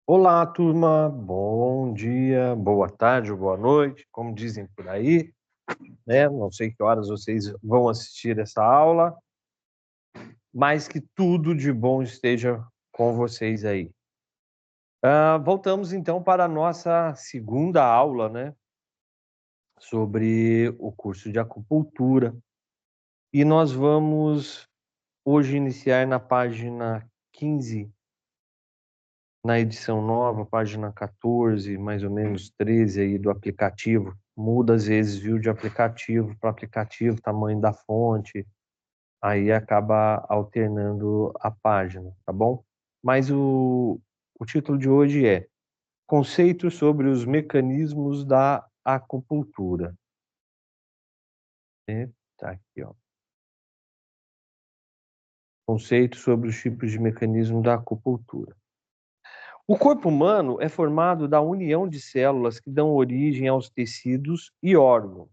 Olá, turma. Bom dia, boa tarde ou boa noite, como dizem por aí, né? Não sei que horas vocês vão assistir essa aula, mas que tudo de bom esteja com vocês aí. Voltamos então para a nossa segunda aula, né? Sobre o curso de acupuntura. E nós vamos hoje iniciar na página 15, na edição nova, página 14, mais ou menos 13 aí do aplicativo. Muda às vezes, viu, de aplicativo para aplicativo, tamanho da fonte, aí acaba alternando a página, tá bom? Mas o título de hoje é Conceitos sobre os mecanismos da acupuntura. Tá aqui, ó. Conceitos sobre os tipos de mecanismo da acupuntura. O corpo humano é formado da união de células que dão origem aos tecidos e órgãos.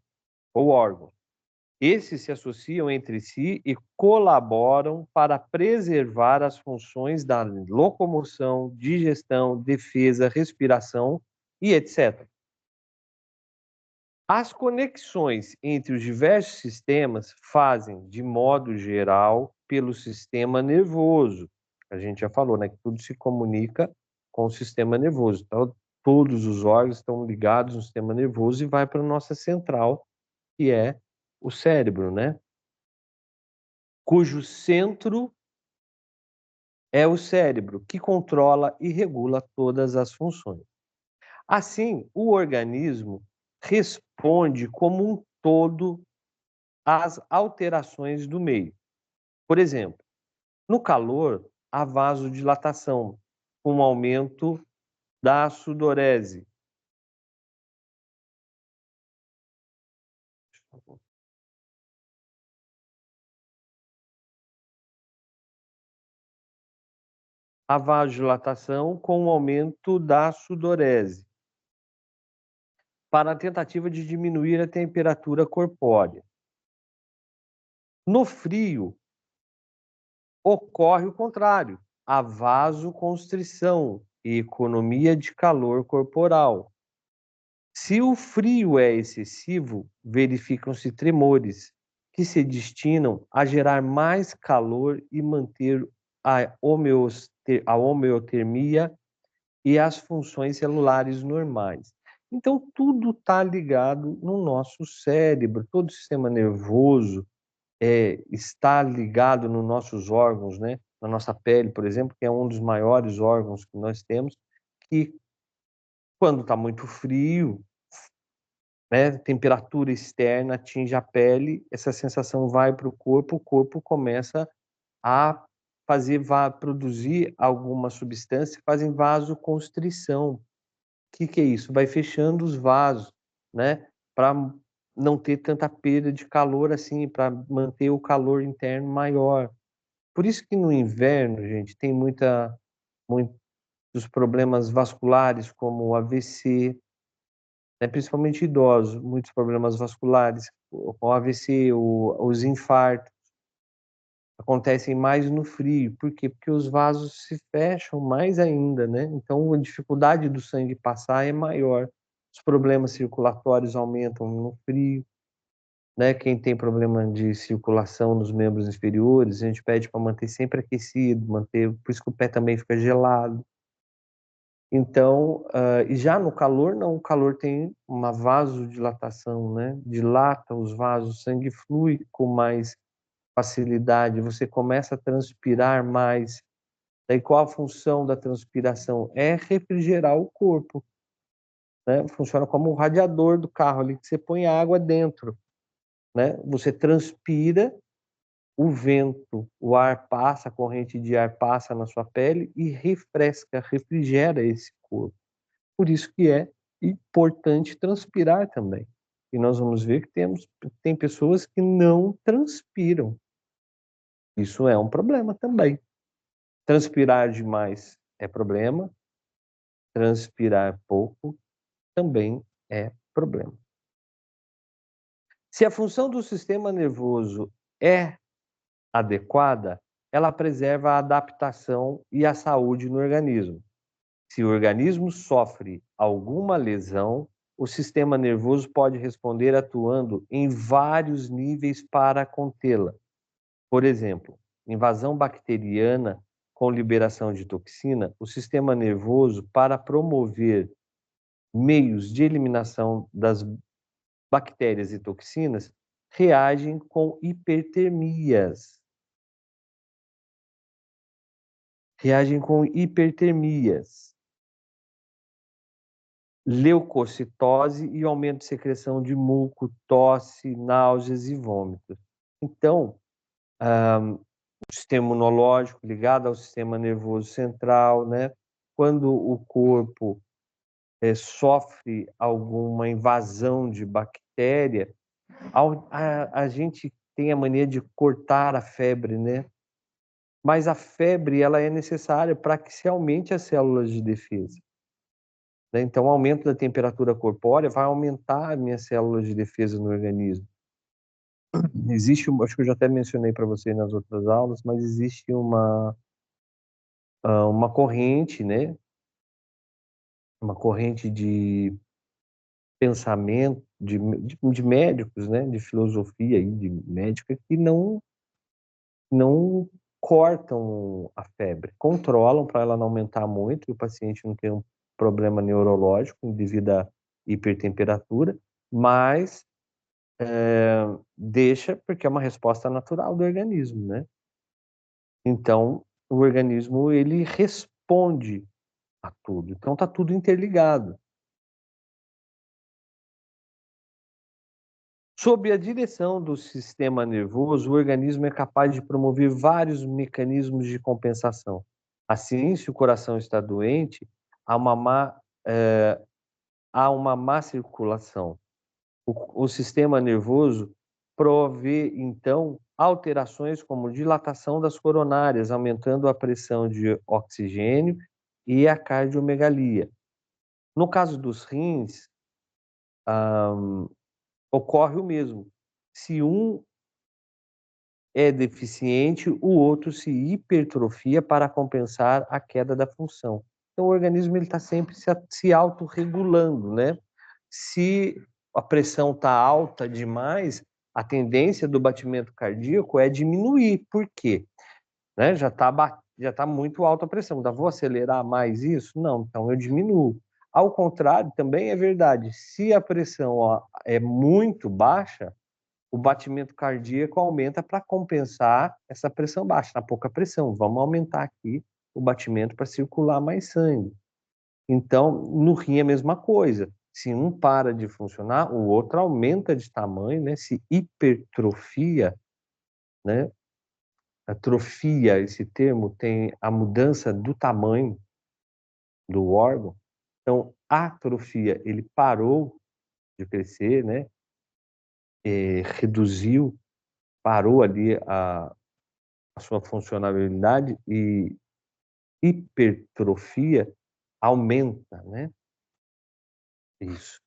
Esses se associam entre si e colaboram para preservar as funções da locomoção, digestão, defesa, respiração e etc. As conexões entre os diversos sistemas fazem, de modo geral, pelo sistema nervoso. A gente já falou, né, que tudo se comunica com o sistema nervoso. Então, todos os órgãos estão ligados no sistema nervoso e vai para a nossa central, que é o cérebro, né? Cujo centro é o cérebro, que controla e regula todas as funções. Assim, o organismo responde como um todo às alterações do meio. Por exemplo, no calor, há vasodilatação, com um aumento da sudorese. A vasodilatação com um aumento da sudorese, para a tentativa de diminuir a temperatura corpórea. No frio, ocorre o contrário, a vasoconstrição e economia de calor corporal. Se o frio é excessivo, verificam-se tremores, que se destinam a gerar mais calor e manter a homeotermia e as funções celulares normais. Então, tudo está ligado no nosso cérebro, todo o sistema nervoso está ligado nos nossos órgãos, né? Na nossa pele, por exemplo, que é um dos maiores órgãos que nós temos, que quando está muito frio, né, temperatura externa atinge a pele, essa sensação vai para o corpo começa a produzir alguma substância que fazem vasoconstrição. O que é isso? Vai fechando os vasos, né, para não ter tanta perda de calor assim, para manter o calor interno maior. Por isso que no inverno, gente, tem muitos problemas vasculares, como o AVC, né, principalmente idosos, muitos problemas vasculares, o AVC, os infartos, acontecem mais no frio. Por quê? Porque os vasos se fecham mais ainda, né? Então, a dificuldade do sangue passar é maior. Os problemas circulatórios aumentam no frio, né? Quem tem problema de circulação nos membros inferiores, a gente pede para manter sempre aquecido, por isso que o pé também fica gelado. Então, e já no calor, não, o calor tem uma vasodilatação, né? Dilata os vasos, o sangue flui com mais facilidade, você começa a transpirar mais. Daí qual a função da transpiração? É refrigerar o corpo, né? Funciona como um radiador do carro ali, que você põe água dentro, né? Você transpira, o vento, o ar passa, a corrente de ar passa na sua pele e refresca, refrigera esse corpo. Por isso que é importante transpirar também. E nós vamos ver que tem pessoas que não transpiram. Isso é um problema também. Transpirar demais é problema, transpirar pouco também é problema. Se a função do sistema nervoso é adequada, ela preserva a adaptação e a saúde no organismo. Se o organismo sofre alguma lesão, o sistema nervoso pode responder atuando em vários níveis para contê-la. Por exemplo, invasão bacteriana com liberação de toxina, o sistema nervoso, para promover meios de eliminação das bactérias e toxinas, reagem com hipertermias. Reagem com hipertermias, leucocitose e aumento de secreção de muco, tosse, náuseas e vômitos. Então, o sistema imunológico ligado ao sistema nervoso central, né? Quando o corpo sofre alguma invasão de bactéria, a gente tem a mania de cortar a febre, né? Mas a febre ela é necessária para que se aumente as células de defesa. Né? Então, o aumento da temperatura corpórea vai aumentar as minhas células de defesa no organismo. Existe, acho que eu já até mencionei para você nas outras aulas, mas existe uma corrente, né? Uma corrente de pensamento de médicos, né? De filosofia aí, de médica, que não cortam a febre, controlam para ela não aumentar muito e o paciente não ter um problema neurológico devido à hipertemperatura, mas deixa porque é uma resposta natural do organismo, né? Então, o organismo ele responde a tudo. Então, tá tudo interligado. Sob a direção do sistema nervoso, o organismo é capaz de promover vários mecanismos de compensação. Assim, se o coração está doente, há uma má circulação. O sistema nervoso provê, então, alterações como dilatação das coronárias, aumentando a pressão de oxigênio e a cardiomegalia. No caso dos rins, ocorre o mesmo. Se um é deficiente, o outro se hipertrofia para compensar a queda da função. Então, o organismo está sempre se autorregulando, né? Se a pressão está alta demais, a tendência do batimento cardíaco é diminuir. Por quê? Né? Já tá muito alta a pressão. Ainda vou acelerar mais isso? Não, então eu diminuo. Ao contrário, também é verdade. Se a pressão é muito baixa, o batimento cardíaco aumenta para compensar essa pressão baixa, na pouca pressão. Vamos aumentar aqui o batimento para circular mais sangue. Então, no rim é a mesma coisa. Se um para de funcionar, o outro aumenta de tamanho, né? Se hipertrofia, né? Atrofia, esse termo, tem a mudança do tamanho do órgão. Então, atrofia, ele parou de crescer, né? Reduziu, parou ali a sua funcionalidade, e hipertrofia aumenta, né? Isso.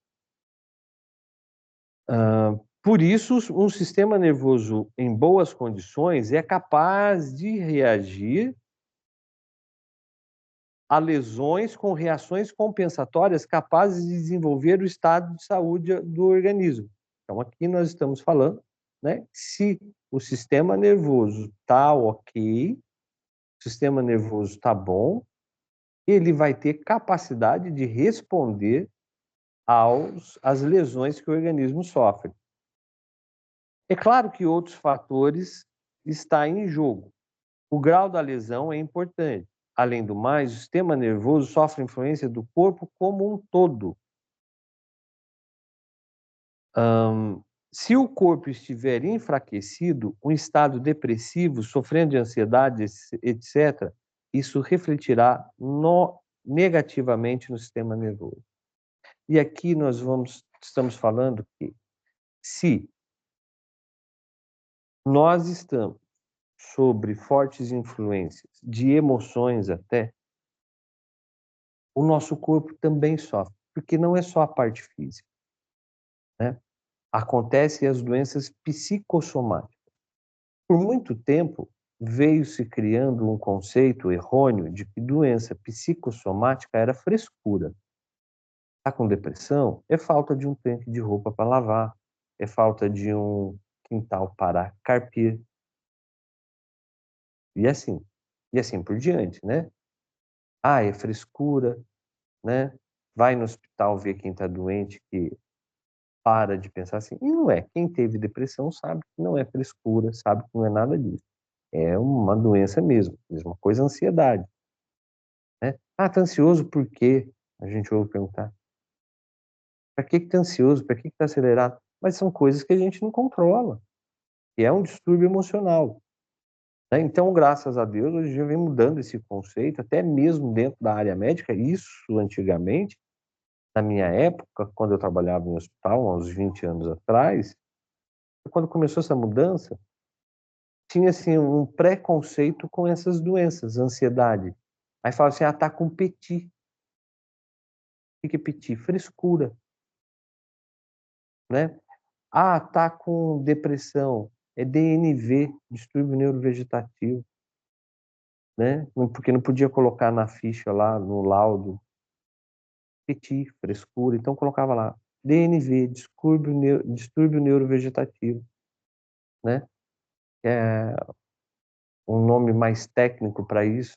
Por isso, um sistema nervoso em boas condições é capaz de reagir a lesões com reações compensatórias capazes de desenvolver o estado de saúde do organismo. Então, aqui nós estamos falando, né? Se o sistema nervoso está ok, o sistema nervoso está bom, ele vai ter capacidade de responder às lesões que o organismo sofre. É claro que outros fatores estão em jogo. O grau da lesão é importante. Além do mais, o sistema nervoso sofre influência do corpo como um todo. Se o corpo estiver enfraquecido, um estado depressivo, sofrendo de ansiedade, etc., isso refletirá negativamente no sistema nervoso. E aqui estamos falando que se nós estamos sobre fortes influências de emoções até, o nosso corpo também sofre, porque não é só a parte física, né? Acontecem as doenças psicossomáticas. Por muito tempo, veio se criando um conceito errôneo de que doença psicossomática era frescura. Tá com depressão? É falta de um tanque de roupa para lavar, é falta de um quintal para carpir, e assim, e assim por diante, né. Ah, é frescura, né, vai no hospital ver quem está doente que para de pensar assim, e não é, quem teve depressão sabe que não é frescura, sabe que não é nada disso, é uma doença mesmo, mesma coisa a ansiedade, né. "Ah, tá ansioso por quê?", a gente ouve perguntar. "Pra que que tá ansioso? Pra que que tá acelerado?". Mas são coisas que a gente não controla, e é um distúrbio emocional, né. Então, graças a Deus, hoje em dia vem mudando esse conceito, até mesmo dentro da área médica, isso antigamente, na minha época, quando eu trabalhava em hospital, há uns 20 anos atrás, quando começou essa mudança, tinha, assim, um preconceito com essas doenças, ansiedade. Aí falava assim: "Ah, tá com PT". O que que é PT? Frescura, né. "Ah, tá com depressão", é DNV, distúrbio neurovegetativo, né, porque não podia colocar na ficha lá, no laudo, PT, frescura, então colocava lá, DNV, distúrbio neurovegetativo, né, é um nome mais técnico para isso,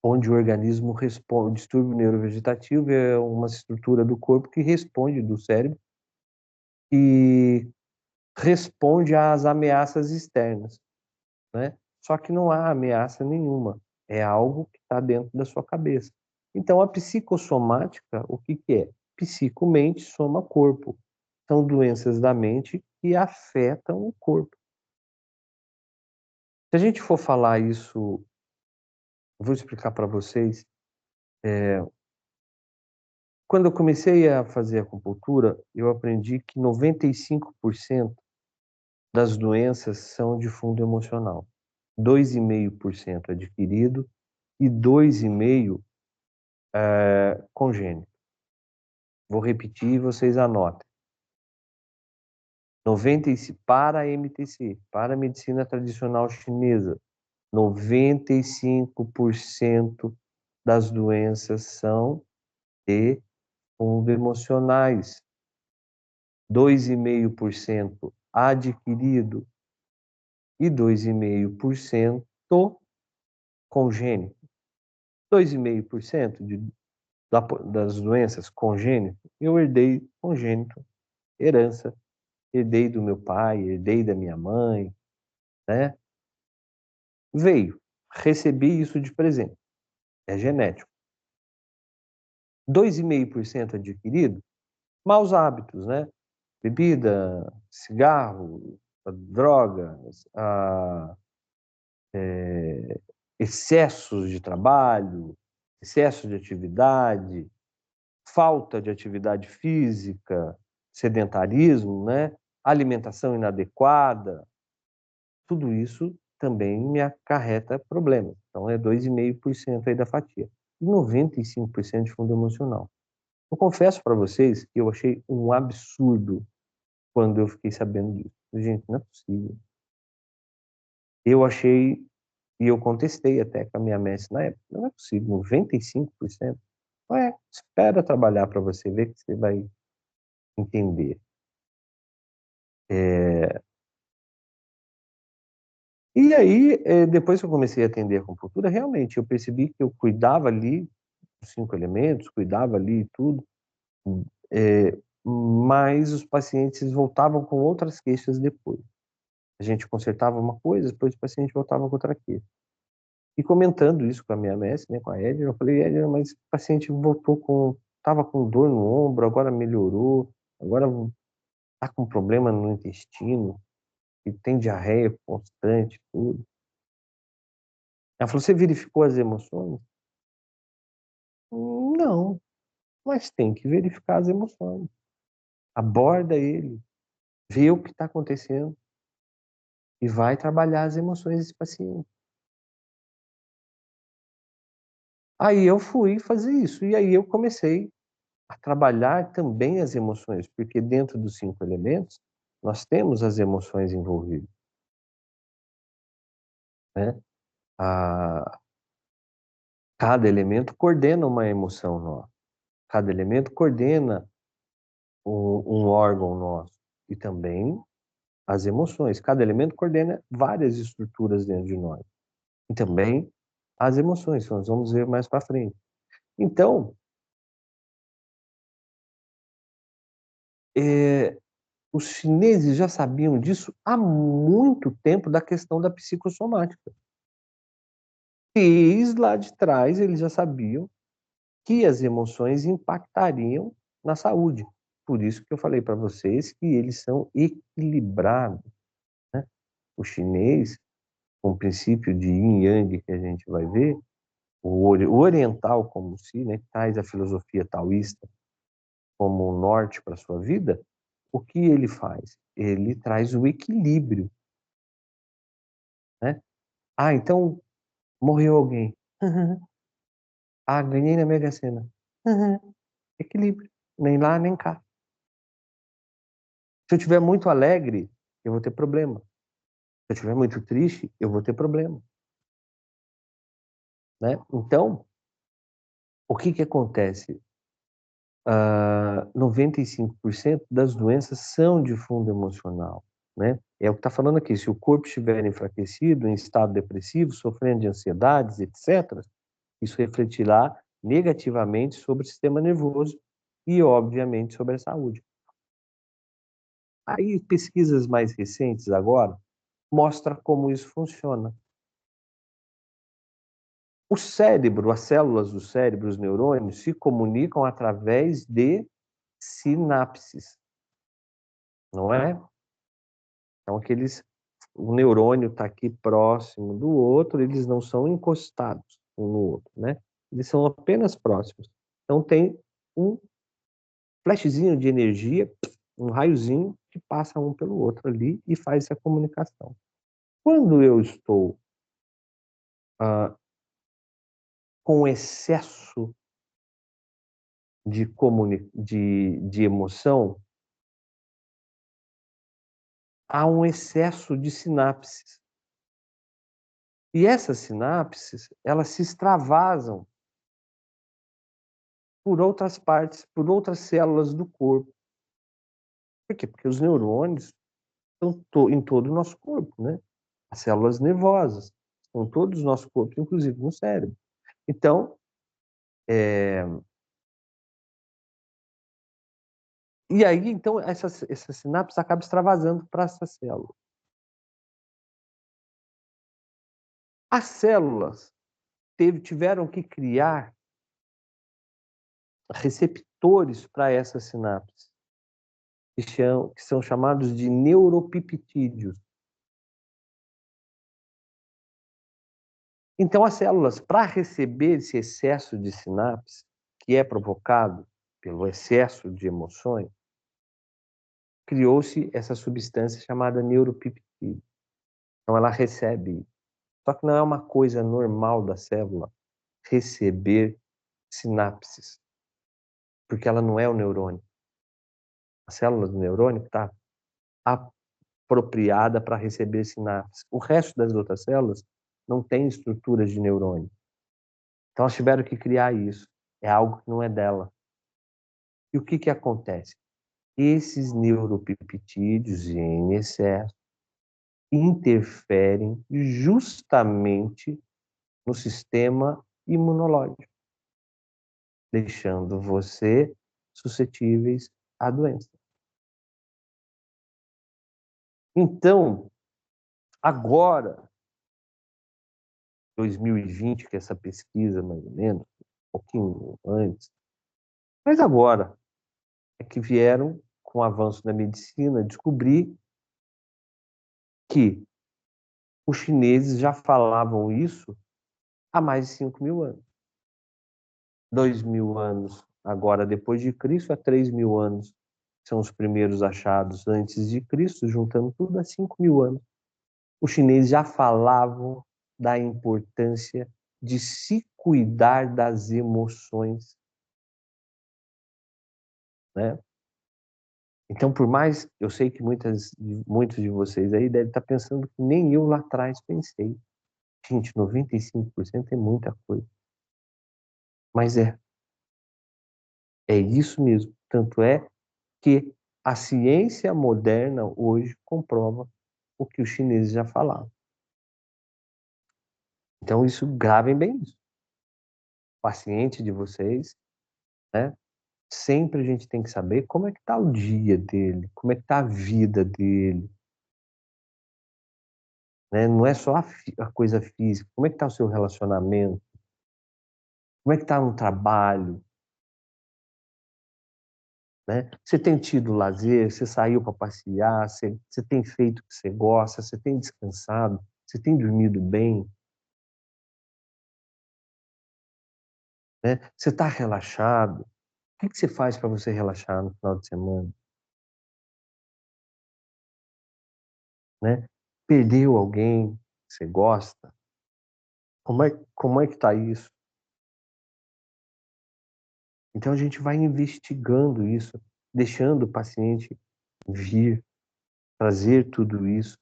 onde o organismo responde. O distúrbio neurovegetativo é uma estrutura do corpo que responde do cérebro, e responde às ameaças externas, né. Só que não há ameaça nenhuma, é algo que está dentro da sua cabeça. Então a psicossomática, o que que é? Psico, mente, soma, corpo. São doenças da mente que afetam o corpo. Se a gente for falar isso, eu vou explicar para vocês, quando eu comecei a fazer acupuntura, eu aprendi que 95% das doenças são de fundo emocional, 2,5% adquirido e 2,5% congênito. Vou repetir e vocês anotem. 95 para a MTC, para a medicina tradicional chinesa, 95% das doenças são de fundo emocionais, 2,5% adquirido e 2,5% congênito. 2,5% das doenças congênito, eu herdei congênito, herança, herdei do meu pai, herdei da minha mãe, né, veio, recebi isso de presente, é genético. 2,5% adquirido, maus hábitos, né, bebida, cigarro, drogas, excessos de trabalho, excesso de atividade, falta de atividade física, sedentarismo, né, alimentação inadequada, tudo isso também me acarreta problemas. Então é 2,5% aí da fatia. E 95% de fundo emocional. Eu confesso para vocês que eu achei um absurdo quando eu fiquei sabendo disso. Gente, não é possível. Eu achei, e eu contestei até com a minha mestre na época, não é possível, 95%. Ué, espera trabalhar para você ver que você vai entender. Eh, e aí, depois que eu comecei a atender a acupuntura, realmente eu percebi que eu cuidava ali dos 5 elementos, cuidava ali e tudo, eh, mas os pacientes voltavam com outras queixas depois. A gente consertava uma coisa, depois o paciente voltava com outra queixa. E comentando isso com a minha mestre, né, com a Edna, eu falei: "Edna, mas o paciente voltou com estava com dor no ombro, agora melhorou, agora tá com problema no intestino, e tem diarreia constante, tudo". Ela falou: "Você verificou as emoções?". "Não, mas tem que verificar as emoções. Aborda ele, vê o que está acontecendo e vai trabalhar as emoções desse paciente". Aí eu fui fazer isso, e aí eu comecei a trabalhar também as emoções, porque dentro dos 5 elementos, nós temos as emoções envolvidas. né? A, cada elemento coordena uma emoção nossa. Cada elemento coordena um órgão nosso. E também as emoções. Cada elemento coordena várias estruturas dentro de nós. E também as emoções, que nós vamos ver mais para frente. Então, os chineses já sabiam disso há muito tempo, da questão da psicossomática. Desde lá de trás, eles já sabiam que as emoções impactariam na saúde. Por isso que eu falei para vocês que eles são equilibrados, né? O chinês, com o princípio de yin yang que a gente vai ver, o oriental como si, né, que traz a filosofia taoísta como um norte para a sua vida, o que ele faz? Ele traz o equilíbrio, né? Ah, então morreu alguém. Ah, ganhei na Mega Sena. Equilíbrio. Nem lá, nem cá. Se eu estiver muito alegre, eu vou ter problema. Se eu estiver muito triste, eu vou ter problema, né? Então, o que que acontece? 95% das doenças são de fundo emocional, né? É o que está falando aqui. Se o corpo estiver enfraquecido, em estado depressivo, sofrendo de ansiedades, etc., isso refletirá negativamente sobre o sistema nervoso e, obviamente, sobre a saúde. Aí, pesquisas mais recentes agora mostram como isso funciona. O cérebro, as células do cérebro, os neurônios, se comunicam através de sinapses, não é? Então, o neurônio está aqui próximo do outro, eles não são encostados um no outro, né? Eles são apenas próximos. Então, tem um flashzinho de energia, um raiozinho que passa um pelo outro ali e faz essa comunicação. Quando eu estou ah, com excesso de emoção, há um excesso de sinapses. E essas sinapses, elas se extravasam por outras partes, por outras células do corpo. Por quê? Porque os neurônios estão em todo o nosso corpo, né? As células nervosas estão em todo o nosso corpo, inclusive no cérebro. Então, e aí, então, essa sinapse acaba extravasando para essa célula. As células tiveram que criar receptores para essas sinapses, que são chamados de neuropeptídeos. Então, as células, para receber esse excesso de sinapse, que é provocado pelo excesso de emoções, criou-se essa substância chamada neuropeptídeo. Então, ela recebe. Só que não é uma coisa normal da célula receber sinapses, porque ela não é o neurônio. A célula do neurônio está apropriada para receber sinapses. O resto das outras células não tem estruturas de neurônio. Então, elas tiveram que criar isso. É algo que não é dela. E o que que acontece? Esses neuropeptídeos em excesso interferem justamente no sistema imunológico, deixando você suscetíveis à doença. Então, agora, 2020, que é essa pesquisa mais ou menos, um pouquinho antes, mas agora é que vieram, com o avanço da medicina, descobrir que os chineses já falavam isso há mais de 5.000 anos. 2.000 anos agora depois de Cristo, há 3.000 anos são os primeiros achados antes de Cristo, juntando tudo há 5.000 anos. Os chineses já falavam da importância de se cuidar das emoções, né? Então, por mais, eu sei que muitos de vocês aí devem estar pensando que nem eu lá atrás pensei. Gente, 95% é muita coisa. Mas é isso mesmo. Tanto é que a ciência moderna hoje comprova o que os chineses já falavam. Então, isso, gravem bem isso. O paciente de vocês, né? Sempre a gente tem que saber como é que está o dia dele, como é que está a vida dele, né? Não é só a coisa física, como é que está o seu relacionamento, como é que está no trabalho, né? Você tem tido lazer, você saiu para passear, você tem feito o que você gosta, você tem descansado, você tem dormido bem, né? Você está relaxado. O que você faz para você relaxar no final de semana, né? Perdeu alguém que você gosta? Como é que está isso? Então a gente vai investigando isso, deixando o paciente vir, trazer tudo isso,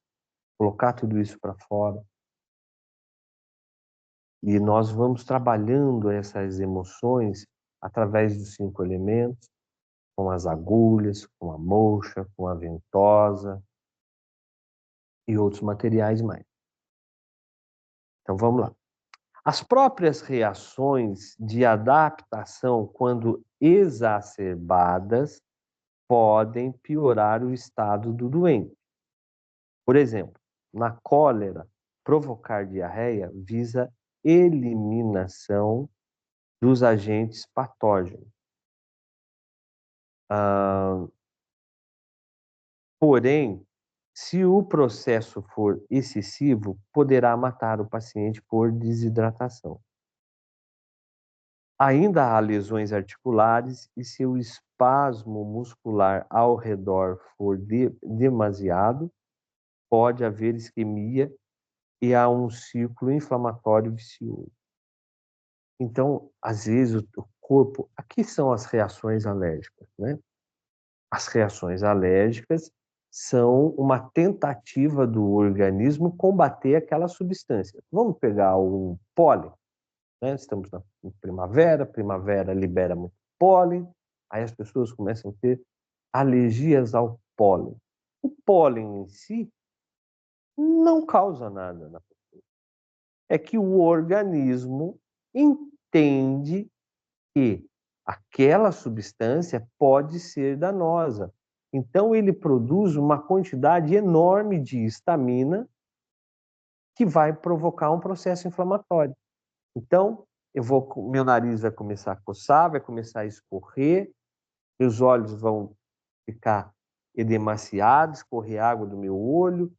colocar tudo isso para fora. E nós vamos trabalhando essas emoções através dos 5 elementos, com as agulhas, com a molxa, com a ventosa e outros materiais mais. Então vamos lá. As próprias reações de adaptação, quando exacerbadas, podem piorar o estado do doente. Por exemplo, na cólera, provocar diarreia visa eliminação dos agentes patógenos. Porém, se o processo for excessivo, poderá matar o paciente por desidratação. Ainda há lesões articulares e se o espasmo muscular ao redor for demasiado, pode haver isquemia e há um ciclo inflamatório vicioso. Então, às vezes, o corpo... Aqui são as reações alérgicas, né? As reações alérgicas são uma tentativa do organismo combater aquela substância. Vamos pegar o pólen, né? Estamos na primavera, primavera libera muito pólen, aí as pessoas começam a ter alergias ao pólen. O pólen em si não causa nada na pessoa. É que o organismo entende que aquela substância pode ser danosa. Então, ele produz uma quantidade enorme de histamina que vai provocar um processo inflamatório. Então, meu nariz vai começar a coçar, vai começar a escorrer, meus olhos vão ficar edemaciados, escorrer água do meu olho,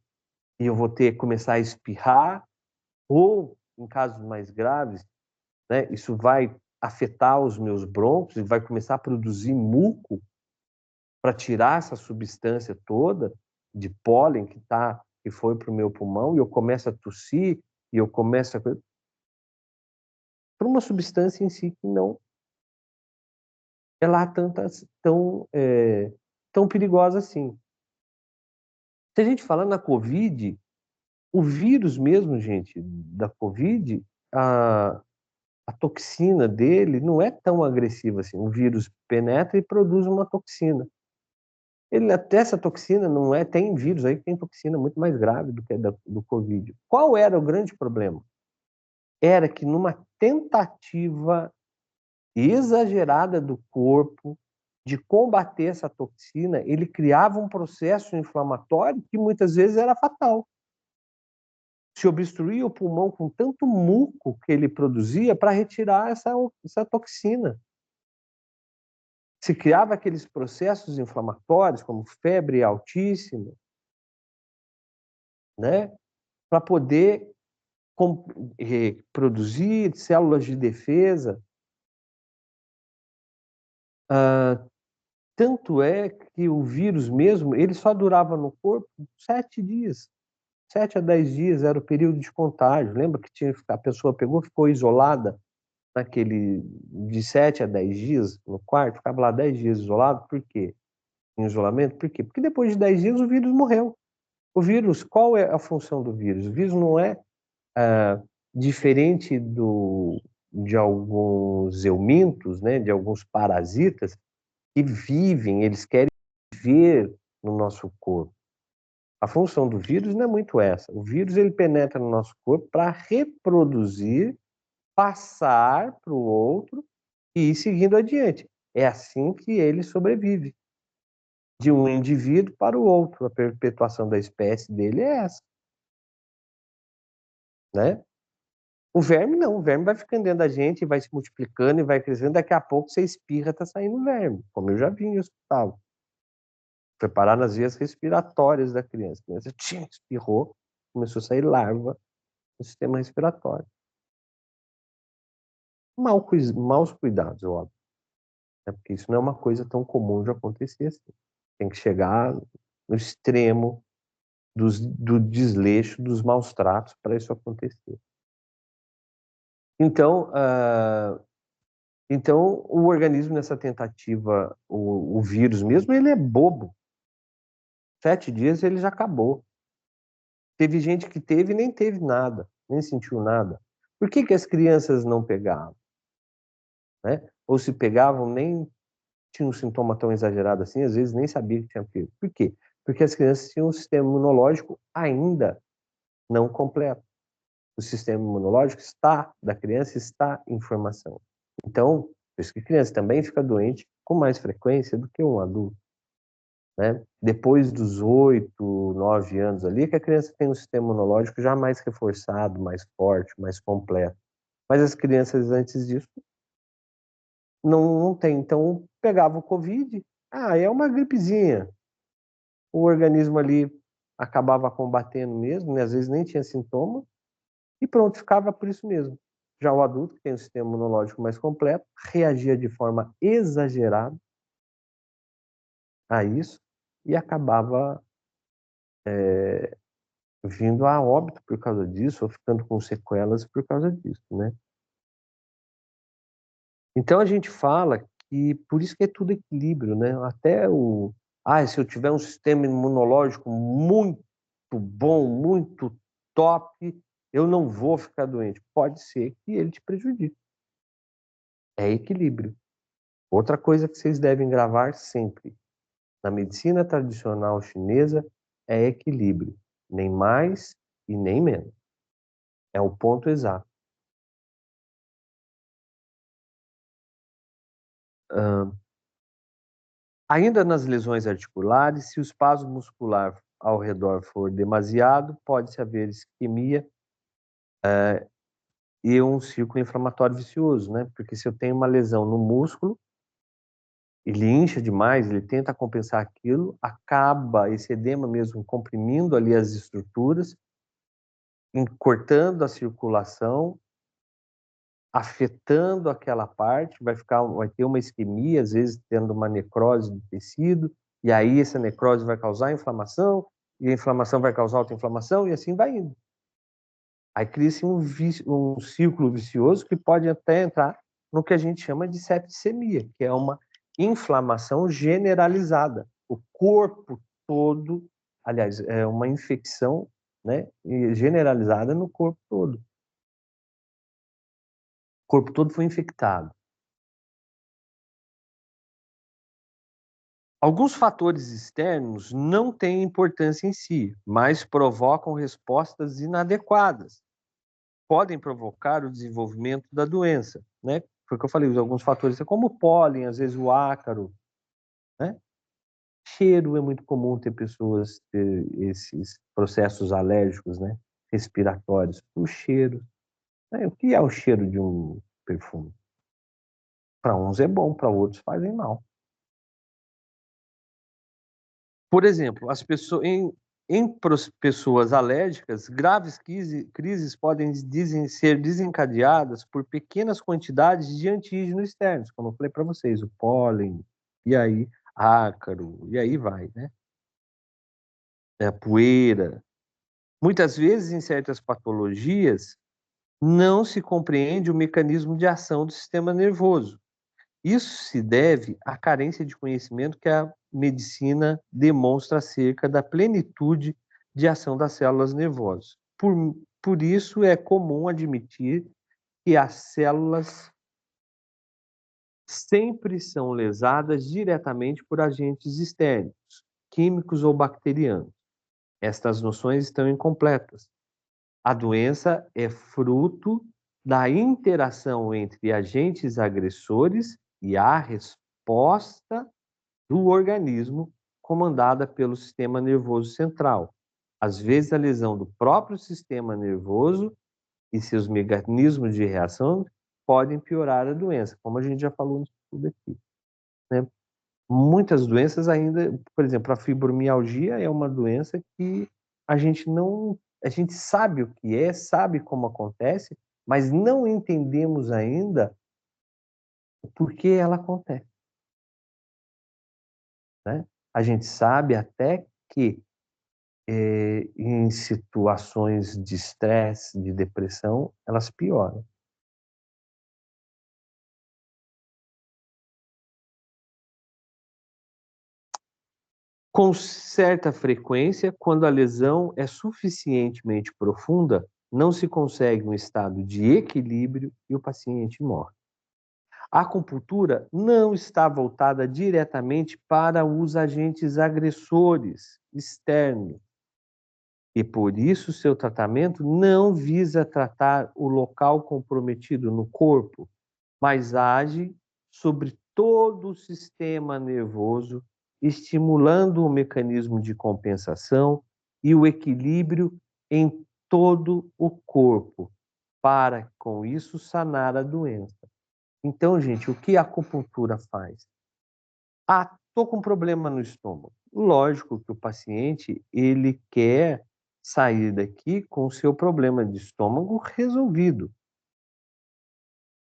e eu vou começar a espirrar, ou, em casos mais graves, né, isso vai afetar os meus brônquios e vai começar a produzir muco para tirar essa substância toda de pólen que foi para o meu pulmão, e eu começo a tossir, e eu começo a... por uma substância em si que não é lá tão perigosa assim. Se a gente falar na Covid, o vírus mesmo, gente, da Covid, a toxina dele não é tão agressiva assim. O vírus penetra e produz uma toxina. Até essa toxina não é... Tem vírus aí que tem toxina muito mais grave do que a do Covid. Qual era o grande problema? Era que numa tentativa exagerada do corpo de combater essa toxina, ele criava um processo inflamatório que muitas vezes era fatal. Se obstruía o pulmão com tanto muco que ele produzia para retirar essa toxina. Se criava aqueles processos inflamatórios, como febre altíssima, né, para poder produzir células de defesa. Tanto é que o vírus mesmo, ele só durava no corpo 7 dias. 7 a 10 dias era o período de contágio. Lembra que a pessoa pegou, ficou isolada de 7 a 10 dias no quarto, ficava lá 10 dias isolado. Por quê? Em isolamento? Por quê? Porque depois de 10 dias o vírus morreu. O vírus, qual é a função do vírus? O vírus não é diferente de alguns eumintos, né, de alguns parasitas, que vivem, eles querem viver no nosso corpo. A função do vírus não é muito essa. O vírus ele penetra no nosso corpo para reproduzir, passar para o outro e ir seguindo adiante. É assim que ele sobrevive. De um indivíduo para o outro. A perpetuação da espécie dele é essa. Né? O verme não. O verme vai ficando dentro da gente, vai se multiplicando e vai crescendo. Daqui a pouco você espirra, tá saindo verme. Como eu já vi em hospital. Preparar nas vias respiratórias da criança. A criança espirrou, começou a sair larva no sistema respiratório. Maus cuidados, óbvio. Porque isso não é uma coisa tão comum de acontecer assim. Tem que chegar no extremo do desleixo, dos maus tratos para isso acontecer. Então, o organismo nessa tentativa, o vírus mesmo, ele é bobo. 7 dias ele já acabou. Teve gente que teve e nem teve nada, nem sentiu nada. Por que as crianças não pegavam? Né? Ou se pegavam, nem tinha um sintoma tão exagerado assim, às vezes nem sabia que tinha pego. Por quê? Porque as crianças tinham um sistema imunológico ainda não completo. O sistema imunológico da criança está em formação. Então, por isso que a criança também fica doente com mais frequência do que um adulto. Né? Depois dos 8, 9 anos ali, que a criança tem um sistema imunológico já mais reforçado, mais forte, mais completo. Mas as crianças antes disso não tem. Então, pegava o Covid, é uma gripezinha. O organismo ali acabava combatendo mesmo, né? Às vezes nem tinha sintoma, e pronto, ficava por isso mesmo. Já o adulto, que tem um sistema imunológico mais completo, reagia de forma exagerada a isso e acabava vindo a óbito por causa disso, ou ficando com sequelas por causa disso, né? Então a gente fala que por isso que é tudo equilíbrio, né? Até se eu tiver um sistema imunológico muito bom, muito top, eu não vou ficar doente. Pode ser que ele te prejudique. É equilíbrio. Outra coisa que vocês devem gravar sempre na medicina tradicional chinesa é equilíbrio. Nem mais e nem menos. É o ponto exato. Ainda nas lesões articulares, se o espasmo muscular ao redor for demasiado, pode-se haver isquemia e um círculo inflamatório vicioso, né? Porque se eu tenho uma lesão no músculo, ele incha demais, ele tenta compensar aquilo, acaba esse edema mesmo comprimindo ali as estruturas, cortando a circulação, afetando aquela parte, vai ter uma isquemia, às vezes tendo uma necrose do tecido, e aí essa necrose vai causar inflamação, e a inflamação vai causar outra inflamação, e assim vai indo. Aí cria-se um círculo vicioso que pode até entrar no que a gente chama de septicemia, que é uma inflamação generalizada. O corpo todo, aliás, é uma infecção, né, generalizada no corpo todo. O corpo todo foi infectado. Alguns fatores externos não têm importância em si, mas provocam respostas inadequadas. Podem provocar o desenvolvimento da doença, né? Foi o que eu falei, alguns fatores, como o pólen, às vezes o ácaro, né? Cheiro, é muito comum ter pessoas ter esses processos alérgicos, né? Respiratórios. O cheiro, né? O que é o cheiro de um perfume? Para uns é bom, para outros fazem mal. Por exemplo, as pessoas, em pessoas alérgicas, graves crises podem ser desencadeadas por pequenas quantidades de antígenos externos, como eu falei para vocês, o pólen, e aí ácaro, e aí vai, né? A poeira. Muitas vezes, em certas patologias, não se compreende o mecanismo de ação do sistema nervoso. Isso se deve à carência de conhecimento que a medicina demonstra acerca da plenitude de ação das células nervosas. Por isso é comum admitir que as células sempre são lesadas diretamente por agentes externos, químicos ou bacterianos. Estas noções estão incompletas. A doença é fruto da interação entre agentes agressores e a resposta do organismo comandada pelo sistema nervoso central. Às vezes, a lesão do próprio sistema nervoso e seus mecanismos de reação podem piorar a doença, como a gente já falou no estudo aqui, né? Muitas doenças ainda, por exemplo, a fibromialgia é uma doença que a gente sabe o que é, sabe como acontece, mas não entendemos ainda o porquê ela acontece, né? A gente sabe até que em situações de estresse, de depressão, elas pioram. Com certa frequência, quando a lesão é suficientemente profunda, não se consegue um estado de equilíbrio e o paciente morre. A acupuntura não está voltada diretamente para os agentes agressores externos e, por isso, seu tratamento não visa tratar o local comprometido no corpo, mas age sobre todo o sistema nervoso, estimulando o mecanismo de compensação e o equilíbrio em todo o corpo, para, com isso, sanar a doença. Então, gente, o que a acupuntura faz? Ah, estou com problema no estômago. Lógico que o paciente, ele quer sair daqui com o seu problema de estômago resolvido.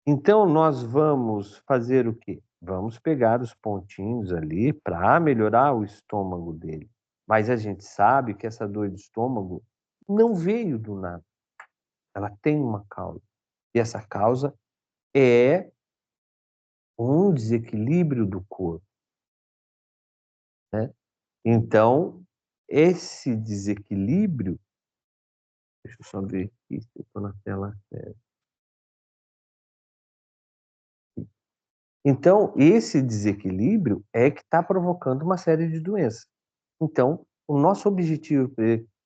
Então, nós vamos fazer o quê? Vamos pegar os pontinhos ali para melhorar o estômago dele. Mas a gente sabe que essa dor de estômago não veio do nada. Ela tem uma causa. E essa causa é um desequilíbrio do corpo, né? Então, esse desequilíbrio, deixa eu só ver aqui se eu estou na tela certa. Então, esse desequilíbrio é que está provocando uma série de doenças. Então, o nosso objetivo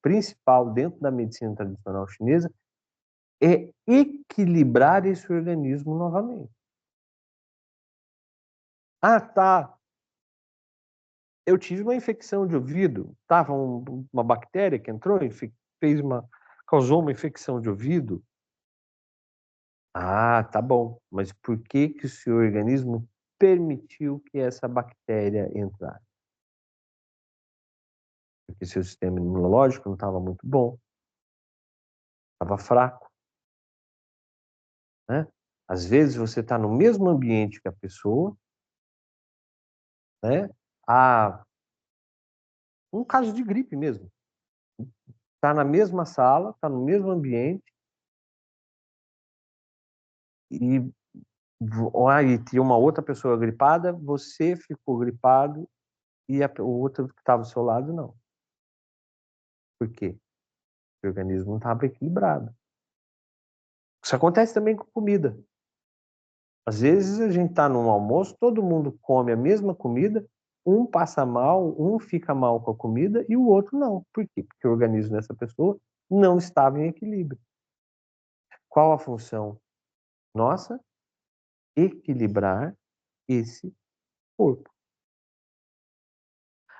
principal dentro da medicina tradicional chinesa é equilibrar esse organismo novamente. Ah, tá. Eu tive uma infecção de ouvido, estava uma bactéria que entrou e causou uma infecção de ouvido. Ah, tá bom. Mas por que que o seu organismo permitiu que essa bactéria entrasse? Porque seu sistema imunológico não estava muito bom, estava fraco, né? Às vezes você está no mesmo ambiente que a pessoa, né? Ah, um caso de gripe mesmo. Está na mesma sala, está no mesmo ambiente e aí tinha uma outra pessoa gripada, você ficou gripado e o outro que estava ao seu lado não. Por quê? O organismo não estava equilibrado. Isso acontece também com comida. Às vezes a gente está num almoço, todo mundo come a mesma comida, um passa mal, um fica mal com a comida e o outro não. Por quê? Porque o organismo dessa pessoa não estava em equilíbrio. Qual a função nossa? Equilibrar esse corpo.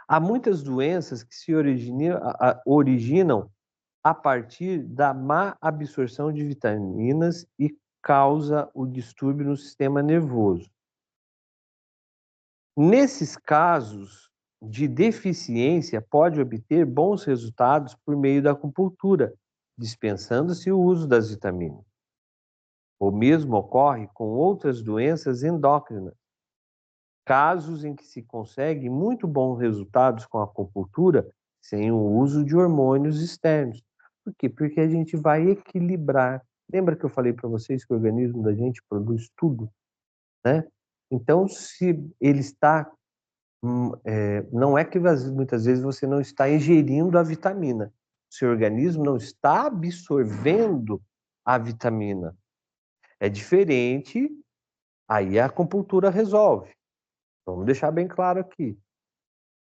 Há muitas doenças que se originam a partir da má absorção de vitaminas e causa o distúrbio no sistema nervoso. Nesses casos de deficiência, pode obter bons resultados por meio da acupuntura, dispensando-se o uso das vitaminas. O mesmo ocorre com outras doenças endócrinas. Casos em que se consegue muito bons resultados com a acupuntura sem o uso de hormônios externos. Por quê? Porque a gente vai equilibrar. Lembra que eu falei para vocês que o organismo da gente produz tudo, né? Então, se ele está não é que muitas vezes você não está ingerindo a vitamina, seu organismo não está absorvendo a vitamina. É diferente, aí a acupuntura resolve. Vamos deixar bem claro aqui.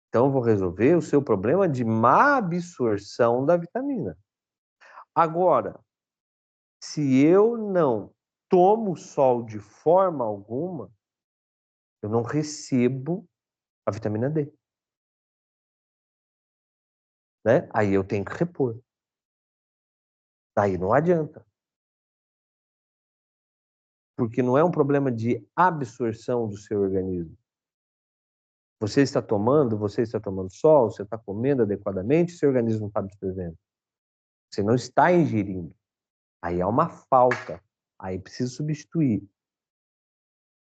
Então, vou resolver o seu problema de má absorção da vitamina. Agora, se eu não tomo sol de forma alguma, eu não recebo a vitamina D. Né? Aí eu tenho que repor. Daí não adianta. Porque não é um problema de absorção do seu organismo. Você está tomando sol, você está comendo adequadamente, seu organismo não está absorvendo. Você não está ingerindo. Aí é uma falta. Aí precisa substituir.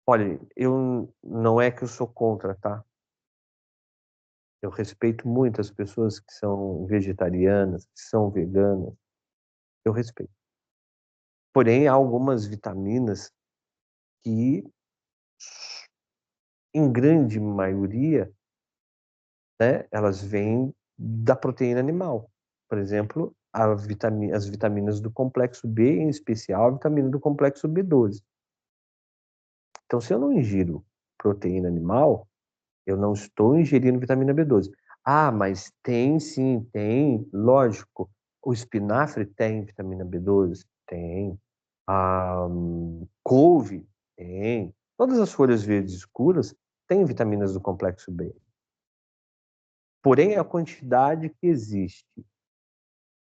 Olha, eu não é que eu sou contra, tá? Eu respeito muito as pessoas que são vegetarianas, que são veganas. Eu respeito. Porém, há algumas vitaminas que, em grande maioria, né, elas vêm da proteína animal. Por exemplo, as vitaminas do complexo B, em especial a vitamina do complexo B12. Então, se eu não ingiro proteína animal, eu não estou ingerindo vitamina B12. Ah, mas tem sim, tem, lógico. O espinafre tem vitamina B12? Tem. A couve? Tem. Todas as folhas verdes escuras têm vitaminas do complexo B. Porém, a quantidade que existe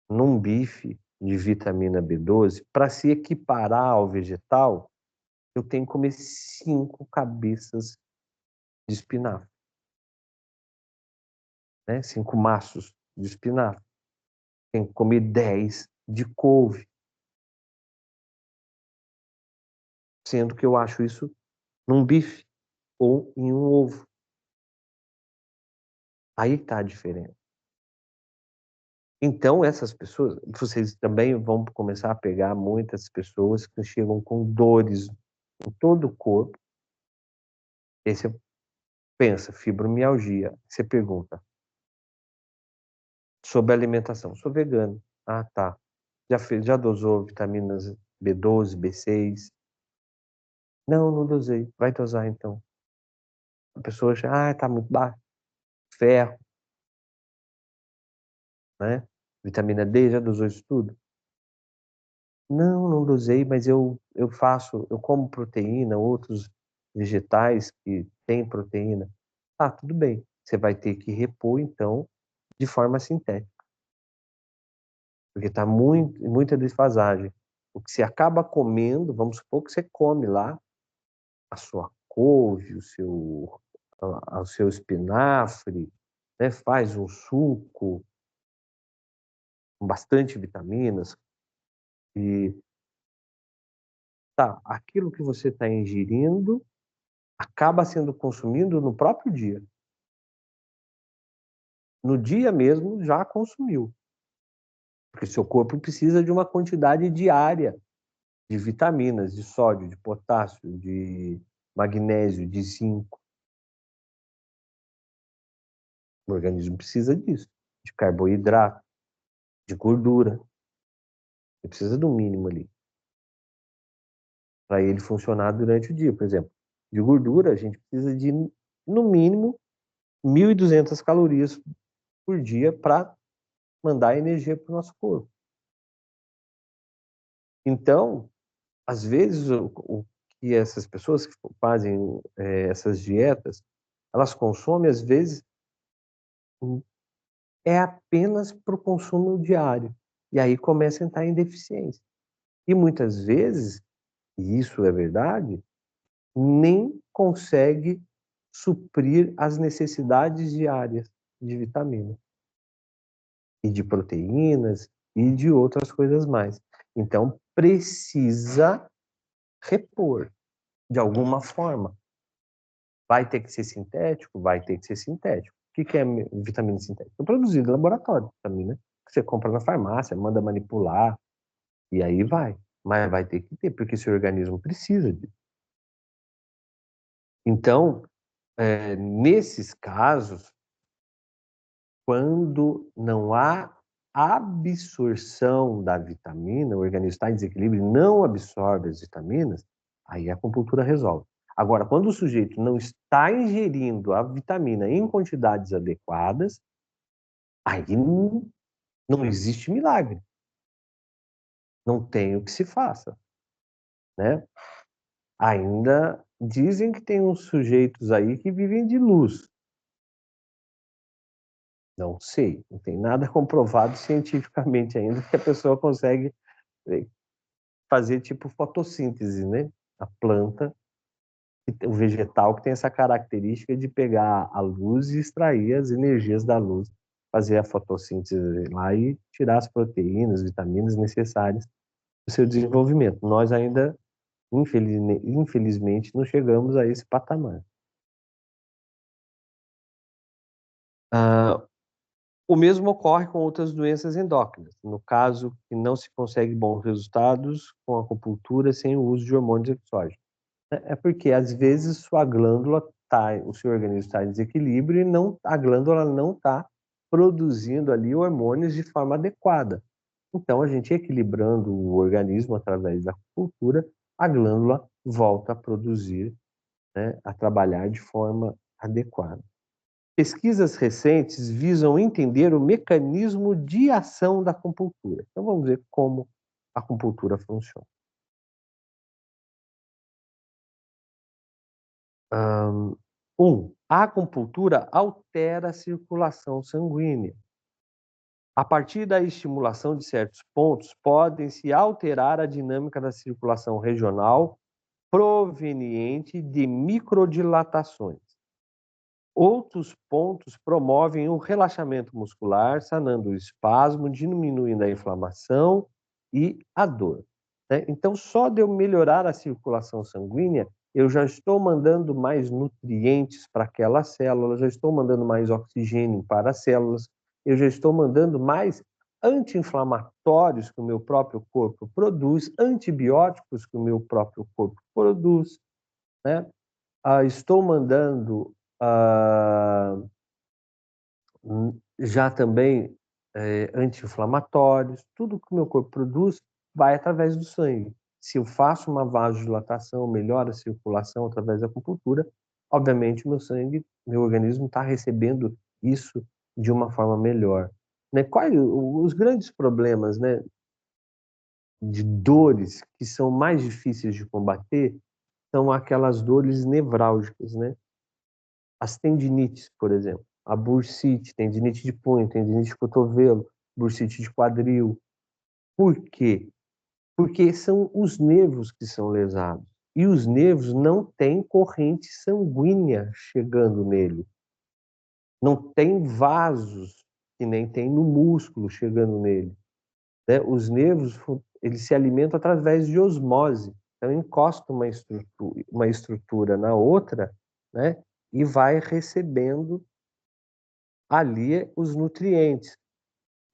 num bife de vitamina B12, para se equiparar ao vegetal, eu tenho que comer 5 cabeças de espinafre, né? 5 maços de espinafre. Tenho que comer 10 de couve. Sendo que eu acho isso num bife ou em um ovo. Aí está a diferença. Então, essas pessoas, vocês também vão começar a pegar muitas pessoas que chegam com dores em todo o corpo. Aí você pensa, fibromialgia. Você pergunta sobre alimentação. Sou vegano. Ah, tá. Já dosou vitaminas B12, B6? Não, não dosei. Vai dosar então. A pessoa já, tá muito baixo. Ferro, né? Vitamina D, já dosou isso tudo? Não, não dosei, mas eu como proteína, outros vegetais que têm proteína. Ah, tudo bem. Você vai ter que repor, então, de forma sintética. Porque está muita desfasagem. O que você acaba comendo, vamos supor que você come lá a sua couve, o seu espinafre, né? Faz um suco com bastante vitaminas e tá, aquilo que você está ingerindo acaba sendo consumido no próprio dia. No dia mesmo já consumiu, porque seu corpo precisa de uma quantidade diária de vitaminas, de sódio, de potássio, de magnésio, de zinco. O organismo precisa disso, de carboidrato, de gordura. Ele precisa do mínimo ali para ele funcionar durante o dia. Por exemplo, de gordura a gente precisa de no mínimo 1.200 calorias por dia para mandar energia para o nosso corpo. Então, às vezes, o que essas pessoas que fazem essas dietas, elas consomem, às vezes, é apenas para o consumo diário. E aí começa a entrar em deficiência. E muitas vezes, e isso é verdade, nem consegue suprir as necessidades diárias de vitamina e de proteínas e de outras coisas mais. Então, precisa repor de alguma forma. Vai ter que ser sintético? Vai ter que ser sintético. O que é vitamina sintética? É produzida em laboratório, vitamina que você compra na farmácia, manda manipular e aí vai. Mas vai ter que ter, porque seu organismo precisa disso. Então, nesses casos, quando não há a absorção da vitamina, o organismo está em desequilíbrio e não absorve as vitaminas, aí a acupuntura resolve. Agora, quando o sujeito não está ingerindo a vitamina em quantidades adequadas, aí não existe milagre. Não tem o que se faça, né? Ainda dizem que tem uns sujeitos aí que vivem de luz. Não sei, não tem nada comprovado cientificamente ainda que a pessoa consegue fazer tipo fotossíntese, né? A planta, o vegetal que tem essa característica de pegar a luz e extrair as energias da luz, fazer a fotossíntese lá e tirar as proteínas, vitaminas necessárias para o seu desenvolvimento. Nós ainda, infelizmente, não chegamos a esse patamar. O mesmo ocorre com outras doenças endócrinas, no caso que não se consegue bons resultados com a acupuntura sem o uso de hormônios exógenos. É porque às vezes sua glândula tá, o seu organismo está em desequilíbrio e a glândula não está produzindo ali hormônios de forma adequada. Então, a gente equilibrando o organismo através da acupuntura, a glândula volta a produzir, né, a trabalhar de forma adequada. Pesquisas recentes visam entender o mecanismo de ação da acupuntura. Então, vamos ver como a acupuntura funciona. A acupuntura altera a circulação sanguínea. A partir da estimulação de certos pontos, podem-se alterar a dinâmica da circulação regional proveniente de microdilatações. Outros pontos promovem o relaxamento muscular, sanando o espasmo, diminuindo a inflamação e a dor, né? Então, só de eu melhorar a circulação sanguínea, eu já estou mandando mais nutrientes para aquela célula, já estou mandando mais oxigênio para as células, eu já estou mandando mais anti-inflamatórios que o meu próprio corpo produz, antibióticos que o meu próprio corpo produz, né? Estou mandando já também anti-inflamatórios, tudo que o meu corpo produz vai através do sangue. Se eu faço uma vasodilatação, melhora a circulação através da acupuntura, obviamente o meu sangue, meu organismo está recebendo isso de uma forma melhor. Né? Quais os grandes problemas, né, de dores que são mais difíceis de combater são aquelas dores nevrálgicas, né? As tendinites, por exemplo, a bursite, tendinite de punho, tendinite de cotovelo, bursite de quadril. Por quê? Porque são os nervos que são lesados. E os nervos não têm corrente sanguínea chegando nele. Não tem vasos que nem tem no músculo chegando nele, né? Os nervos, eles se alimentam através de osmose. Então, encosta uma estrutura na outra, né? E vai recebendo ali os nutrientes.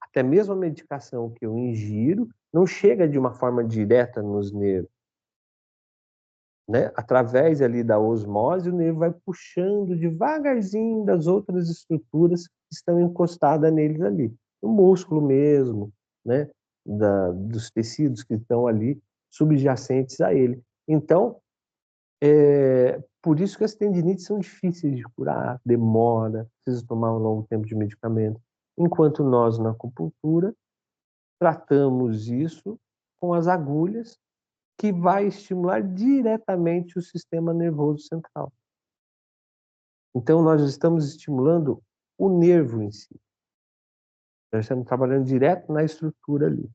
Até mesmo a medicação que eu ingiro não chega de uma forma direta nos nervos, né? Através ali da osmose, o nervo vai puxando devagarzinho das outras estruturas que estão encostadas neles ali. O músculo mesmo, né? Dos tecidos que estão ali subjacentes a ele. Então, por isso que as tendinites são difíceis de curar, demora, precisa tomar um longo tempo de medicamento. Enquanto nós, na acupuntura, tratamos isso com as agulhas, que vai estimular diretamente o sistema nervoso central. Então, nós estamos estimulando o nervo em si. Nós estamos trabalhando direto na estrutura ali.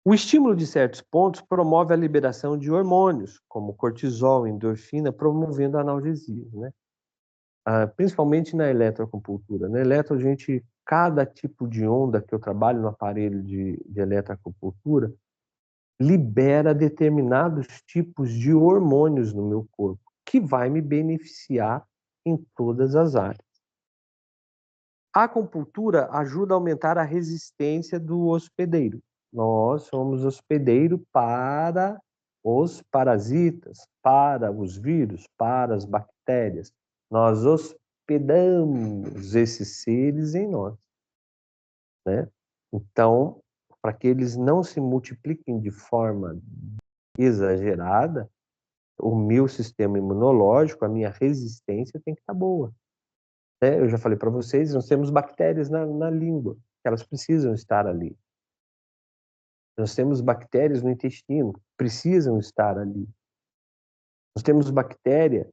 O estímulo de certos pontos promove a liberação de hormônios, como cortisol, endorfina, promovendo a analgesia, né? Principalmente na eletroacupuntura. Na cada tipo de onda que eu trabalho no aparelho de eletroacupuntura libera determinados tipos de hormônios no meu corpo, que vai me beneficiar em todas as áreas. A acupuntura ajuda a aumentar a resistência do hospedeiro. Nós somos hospedeiro para os parasitas, para os vírus, para as bactérias. Nós hospedamos esses seres em nós. né? Então, para que eles não se multipliquem de forma exagerada, o meu sistema imunológico, a minha resistência tem que estar boa, né? Eu já falei para vocês, nós temos bactérias na língua, elas precisam estar ali. Nós temos bactérias no intestino, precisam estar ali. Nós temos bactéria,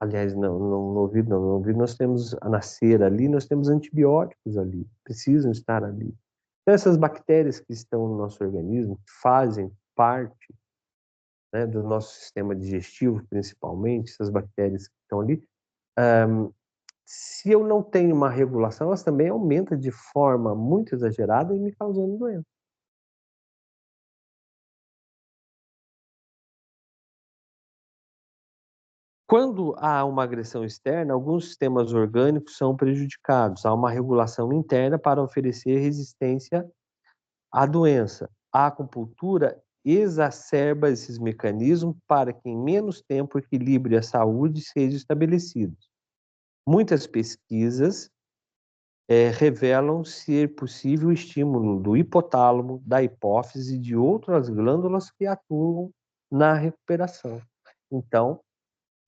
aliás, não, no ouvido não, no ouvido nós temos a cera ali, nós temos antibióticos ali, precisam estar ali. Então, essas bactérias que estão no nosso organismo, que fazem parte, né, do nosso sistema digestivo, principalmente, essas bactérias que estão ali, se eu não tenho uma regulação, elas também aumentam de forma muito exagerada e me causando doença. Quando há uma agressão externa, alguns sistemas orgânicos são prejudicados. Há uma regulação interna para oferecer resistência à doença. A acupuntura exacerba esses mecanismos para que, em menos tempo, o equilíbrio e a saúde sejam estabelecidos. Muitas pesquisas revelam ser possível o estímulo do hipotálamo, da hipófise e de outras glândulas que atuam na recuperação. Então,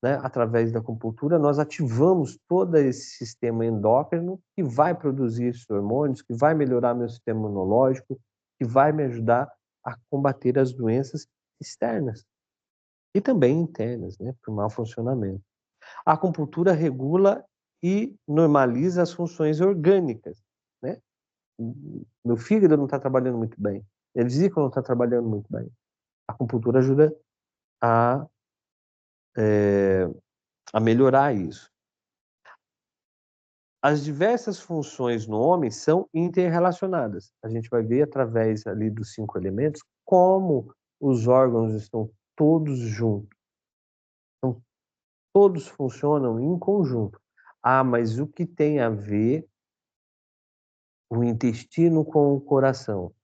né, através da acupuntura, nós ativamos todo esse sistema endócrino que vai produzir esses hormônios, que vai melhorar meu sistema imunológico, que vai me ajudar a combater as doenças externas e também internas, né, por mau funcionamento. A acupuntura regula e normaliza as funções orgânicas, né? Meu fígado não está trabalhando muito bem, a vesícula não está trabalhando muito bem. A acupuntura ajuda a, a melhorar isso. As diversas funções no homem são interrelacionadas. A gente vai ver através ali dos 5 elementos como os órgãos estão todos juntos. Então, todos funcionam em conjunto. Ah, mas o que tem a ver o intestino com o coração?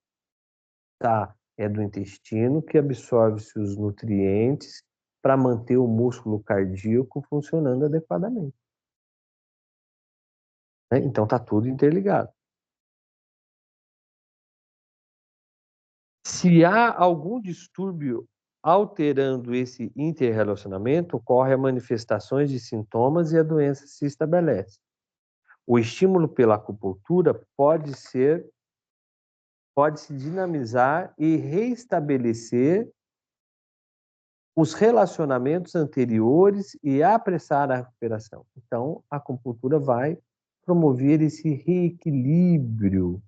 Tá, é do intestino que absorve-se os nutrientes para manter o músculo cardíaco funcionando adequadamente, né? Então está tudo interligado. Se há algum distúrbio alterando esse interrelacionamento, ocorre a manifestações de sintomas e a doença se estabelece. O estímulo pela acupuntura pode se dinamizar e reestabelecer os relacionamentos anteriores e apressar a recuperação. Então, a acupuntura vai promover esse reequilíbrio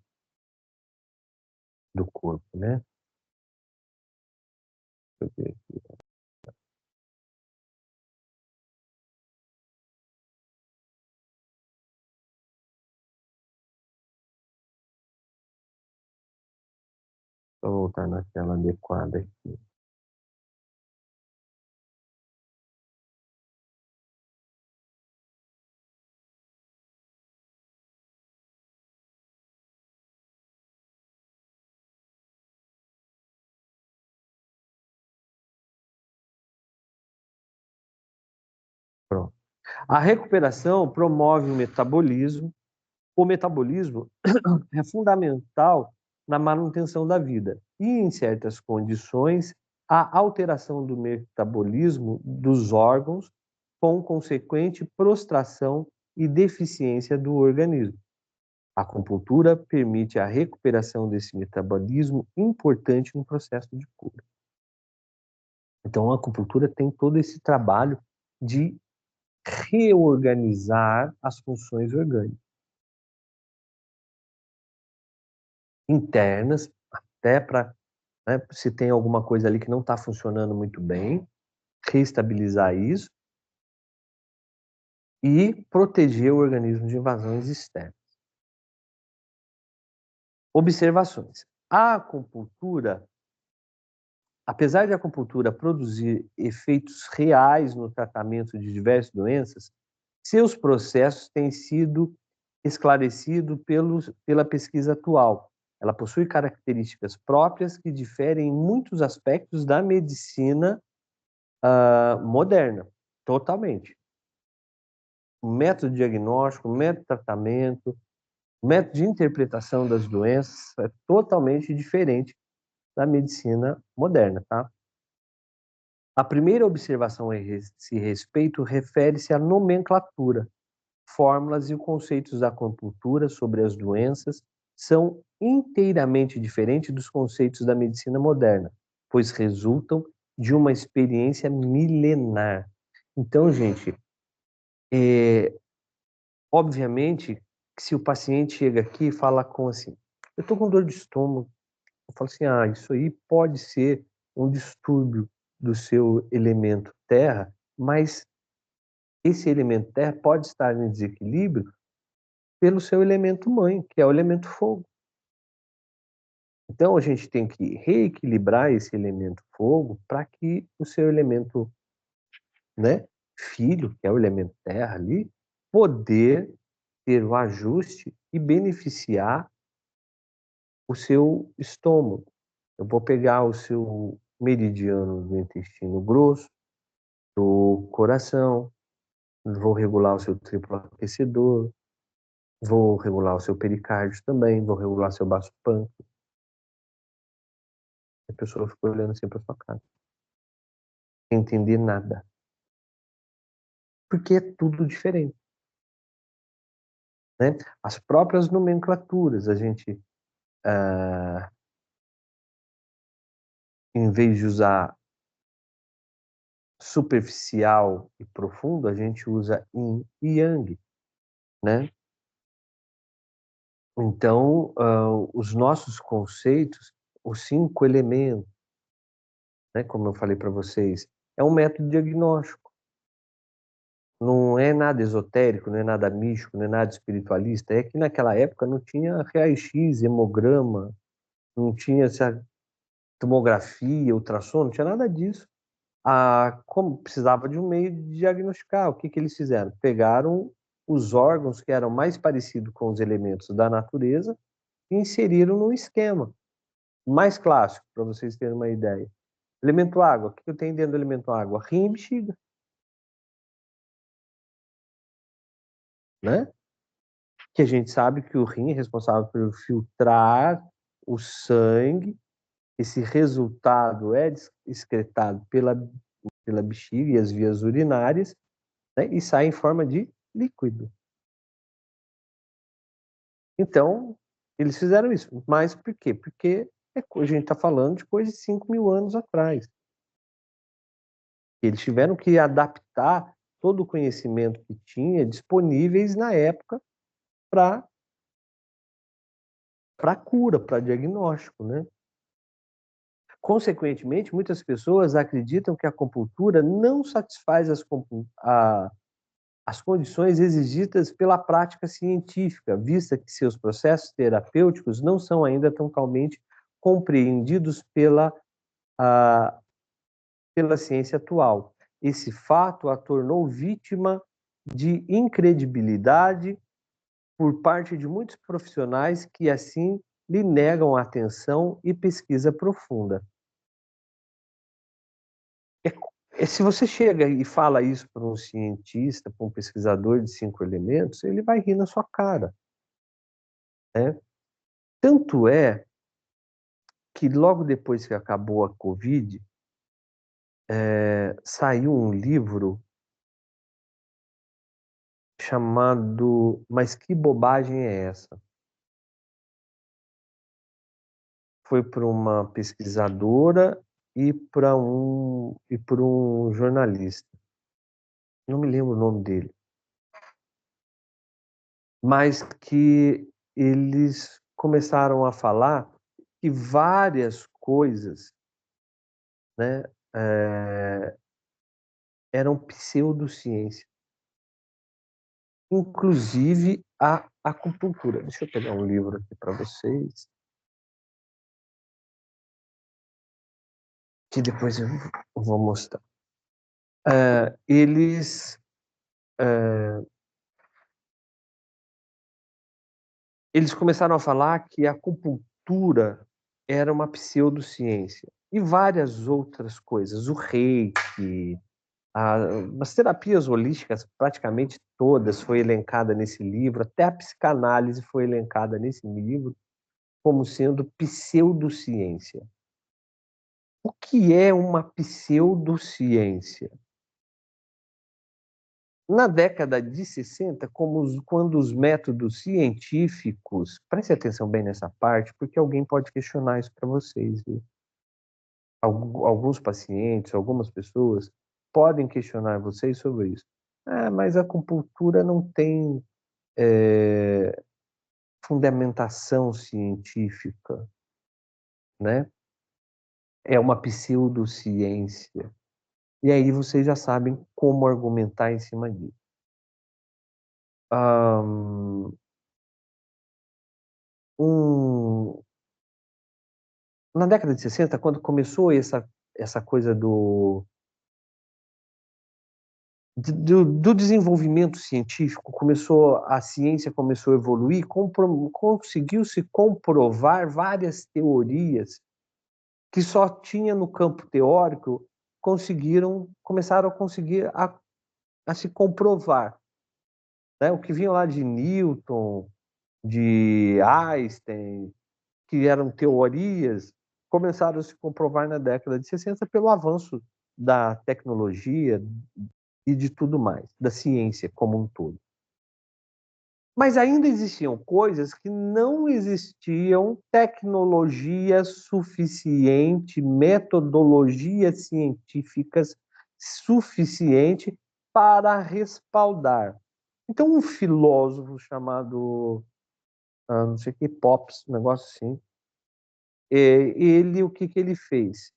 do corpo, né? Deixa eu ver aqui. Vou voltar na tela adequada aqui. Pronto. A recuperação promove o metabolismo. O metabolismo é fundamental na manutenção da vida. E, em certas condições, a alteração do metabolismo dos órgãos com consequente prostração e deficiência do organismo. A acupuntura permite a recuperação desse metabolismo importante no processo de cura. Então, a acupuntura tem todo esse trabalho de reorganizar as funções orgânicas internas, até para, né, se tem alguma coisa ali que não está funcionando muito bem, reestabilizar isso e proteger o organismo de invasões externas. Observações. A acupuntura, apesar de a acupuntura produzir efeitos reais no tratamento de diversas doenças, seus processos têm sido esclarecidos pela pesquisa atual. Ela possui características próprias que diferem em muitos aspectos da medicina moderna, totalmente. método diagnóstico, método de tratamento, método de interpretação das doenças é totalmente diferente da medicina moderna, tá? A primeira observação a esse respeito refere-se à nomenclatura. Fórmulas e conceitos da acupuntura sobre as doenças são inteiramente diferentes dos conceitos da medicina moderna, pois resultam de uma experiência milenar. Então, gente, obviamente, que se o paciente chega aqui e fala com assim, eu estou com dor de estômago, eu falo assim, isso aí pode ser um distúrbio do seu elemento terra, mas esse elemento terra pode estar em desequilíbrio pelo seu elemento mãe, que é o elemento fogo. Então, a gente tem que reequilibrar esse elemento fogo para que o seu elemento, né, filho, que é o elemento terra ali, poder ter o ajuste e beneficiar o seu estômago. Eu vou pegar o seu meridiano do intestino grosso, do coração, vou regular o seu triplo aquecedor, vou regular o seu pericárdio também, vou regular seu baço pâncreas. A pessoa ficou olhando assim para sua cara, sem entender nada. Porque é tudo diferente, né? As próprias nomenclaturas, a gente, em vez de usar superficial e profundo, a gente usa yin e yang, né? Então, os nossos conceitos, os 5 elementos, né, como eu falei para vocês, é um método diagnóstico. Não é nada esotérico, não é nada místico, não é nada espiritualista. É que naquela época não tinha raio-x, hemograma, não tinha essa tomografia, ultrassom, não tinha nada disso. Como precisava de um meio de diagnosticar, o que eles fizeram? Pegaram os órgãos que eram mais parecidos com os elementos da natureza e inseriram no esquema mais clássico, para vocês terem uma ideia. Elemento água, o que eu tenho dentro do elemento água? Rim e bexiga, né? Que a gente sabe que o rim é responsável por filtrar o sangue, esse resultado é excretado pela bexiga e as vias urinárias, né, e sai em forma de líquido. Então, eles fizeram isso. Mas por quê? Porque a gente está falando de coisa de 5.000 anos atrás. Eles tiveram que adaptar todo o conhecimento que tinha disponíveis na época para cura, para diagnóstico, né? Consequentemente, muitas pessoas acreditam que a acupuntura não satisfaz as condições exigidas pela prática científica, vista que seus processos terapêuticos não são ainda totalmente compreendidos pela ciência atual. Esse fato a tornou vítima de incredibilidade por parte de muitos profissionais que, assim, lhe negam atenção e pesquisa profunda. Se você chega e fala isso para um cientista, para um pesquisador de 5 elementos, ele vai rir na sua cara, né? Tanto é que logo depois que acabou a Covid, saiu um livro chamado Mas Que Bobagem é Essa? Foi por uma pesquisadora e por um jornalista. Não me lembro o nome dele. Mas que eles começaram a falar que várias coisas, né, eram pseudociência, inclusive a acupuntura. Deixa eu pegar um livro aqui para vocês, que depois eu vou mostrar. Eles começaram a falar que a acupuntura era uma pseudociência e várias outras coisas, o reiki, as terapias holísticas praticamente todas foi elencada nesse livro, até a psicanálise foi elencada nesse livro, como sendo pseudociência. O que é uma pseudociência? Na década de 60, quando os métodos científicos, preste atenção bem nessa parte, porque alguém pode questionar isso para vocês, viu? Alguns pacientes, algumas pessoas podem questionar vocês sobre isso. Ah, mas a acupuntura não tem fundamentação científica, né? É uma pseudociência. E aí vocês já sabem como argumentar em cima disso. Na década de 60, quando começou essa coisa do desenvolvimento científico, a ciência começou a evoluir, conseguiu-se comprovar várias teorias que só tinha no campo teórico, começaram a conseguir a se comprovar, né? O que vinha lá de Newton, de Einstein, que eram teorias, começaram a se comprovar na década de 60 pelo avanço da tecnologia e de tudo mais, da ciência como um todo. Mas ainda existiam coisas que não existiam tecnologia suficiente, metodologias científicas suficiente para respaldar. Então, um filósofo chamado, não sei o que, Pops, um negócio assim, o que ele fez?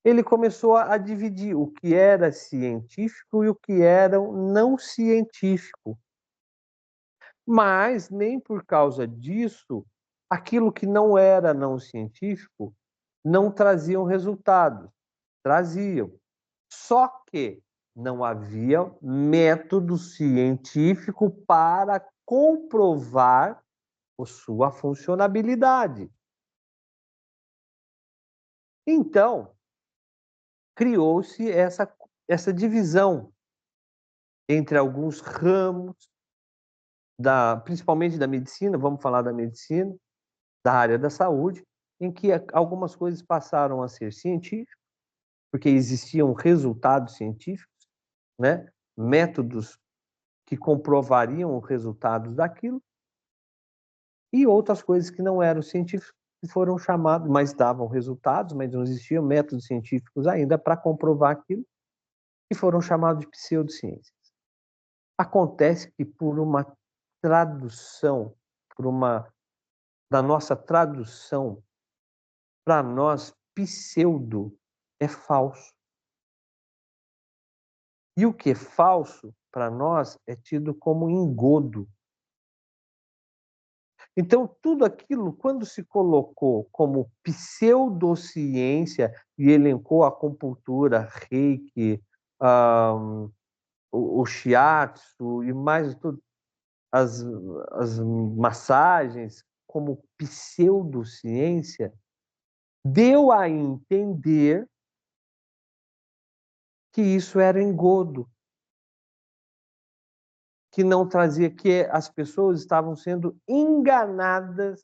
Ele começou a dividir o que era científico e o que era não científico. Mas, nem por causa disso, aquilo que não era não científico não traziam resultados. Traziam. Só que não havia método científico para comprovar a sua funcionabilidade. Então, criou-se essa divisão entre alguns ramos, principalmente da medicina, vamos falar da medicina, da área da saúde, em que algumas coisas passaram a ser científicas, porque existiam resultados científicos, né? Métodos que comprovariam os resultados daquilo, e outras coisas que não eram científicas, que foram chamados, mas davam resultados, mas não existiam métodos científicos ainda para comprovar aquilo, e foram chamados de pseudociências. Acontece que por uma tradução, da nossa tradução, para nós, pseudo é falso. E o que é falso, para nós, é tido como engodo. Então, tudo aquilo, quando se colocou como pseudociência e elencou a acupuntura, reiki, o shiatsu e mais tudo, as massagens como pseudociência, deu a entender que isso era engodo, que não trazia, que as pessoas estavam sendo enganadas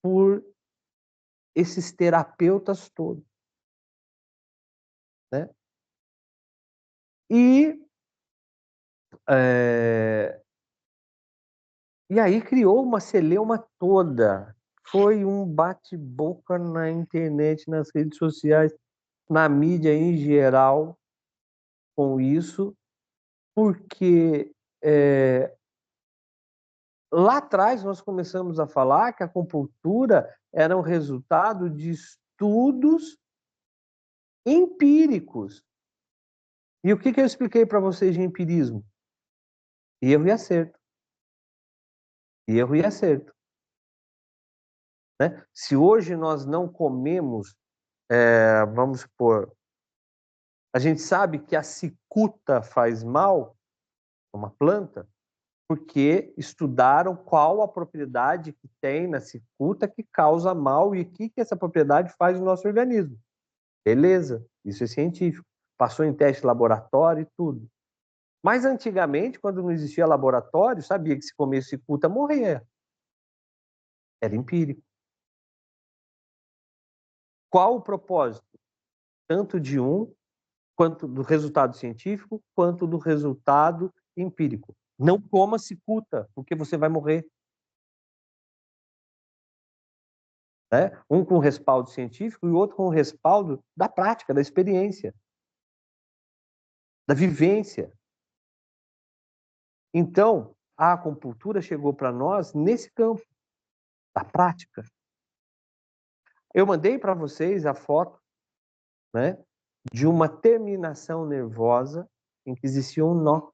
por esses terapeutas todos, né? E aí criou uma celeuma toda. Foi um bate-boca na internet, nas redes sociais, na mídia em geral, com isso, porque lá atrás nós começamos a falar que a acupuntura era um resultado de estudos empíricos. E o que eu expliquei para vocês de empirismo? Erro e acerto. Erro e acerto. Né? Se hoje nós não comemos, vamos supor, a gente sabe que a cicuta faz mal, uma planta, porque estudaram qual a propriedade que tem na cicuta que causa mal e o que essa propriedade faz no nosso organismo. Beleza, isso é científico. passou em teste laboratório e tudo. Mas antigamente, quando não existia laboratório, sabia que se comesse cicuta morria. Era empírico. Qual o propósito? Tanto de um, quanto do resultado científico, quanto do resultado empírico. Não coma cicuta, porque você vai morrer. Né? Um com respaldo científico e o outro com respaldo da prática, da experiência, da vivência. Então, a acupuntura chegou para nós nesse campo, da prática. Eu mandei para vocês a foto, né, de uma terminação nervosa em que existia um nó.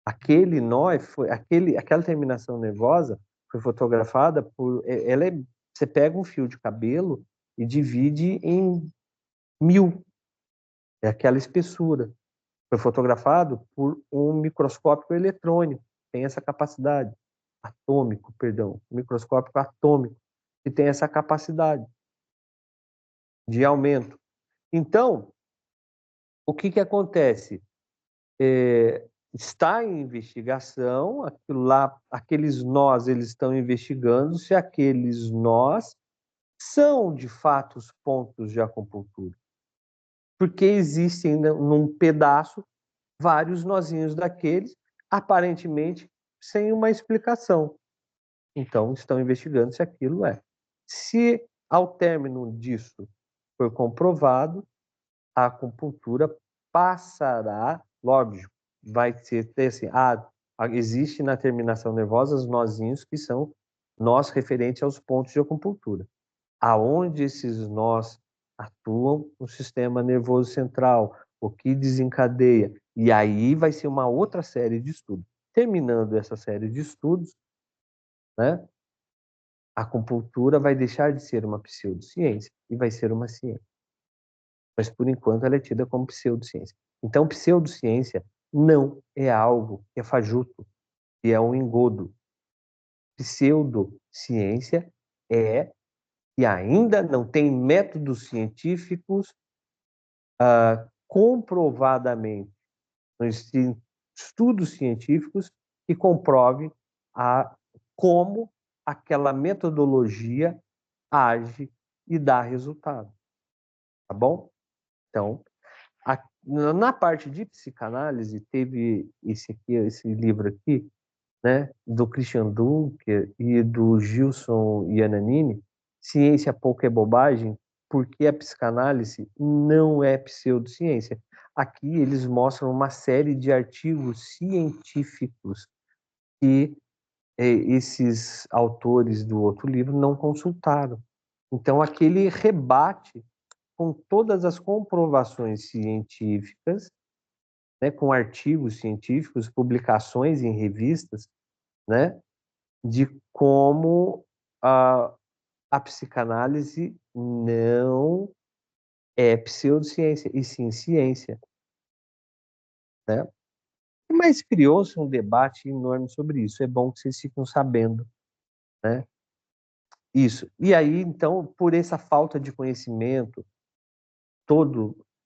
Aquele nó, aquela terminação nervosa foi fotografada por... você pega um fio de cabelo e divide em 1000. É aquela espessura. Foi fotografado por um microscópio eletrônico, tem essa capacidade. Atômico, perdão. Microscópio atômico, que tem essa capacidade de aumento. Então, o que acontece? Está em investigação, aquilo lá, aqueles nós, eles estão investigando se aqueles nós são, de fato, os pontos de acupuntura. Porque existem, num pedaço, vários nozinhos daqueles, aparentemente sem uma explicação. Então, estão investigando se aquilo é. Se, ao término disso, for comprovado, a acupuntura passará, lógico, vai ter assim, existe na terminação nervosa os nozinhos que são nós referentes aos pontos de acupuntura. Aonde esses nós atuam no sistema nervoso central, o que desencadeia. E aí vai ser uma outra série de estudos. Terminando essa série de estudos, né, a acupuntura vai deixar de ser uma pseudociência e vai ser uma ciência. Mas, por enquanto, ela é tida como pseudociência. Então, pseudociência não é algo que é fajuto, que é um engodo. Pseudociência é que ainda não tem métodos científicos comprovadamente, estudos científicos que comprovem como aquela metodologia age e dá resultado. Tá bom? Então, na parte de psicanálise, teve esse livro aqui, né, do Christian Dunker e do Gilson Iannanini, Ciência Pouco é Bobagem, porque a psicanálise não é pseudociência. Aqui eles mostram uma série de artigos científicos que esses autores do outro livro não consultaram. Então, aqui ele rebate com todas as comprovações científicas, né, com artigos científicos, publicações em revistas, né, de como a psicanálise não é pseudociência, e sim ciência. Né? Mas criou-se um debate enorme sobre isso. É bom que vocês fiquem sabendo. Né? Isso. E aí, então, por essa falta de conhecimento,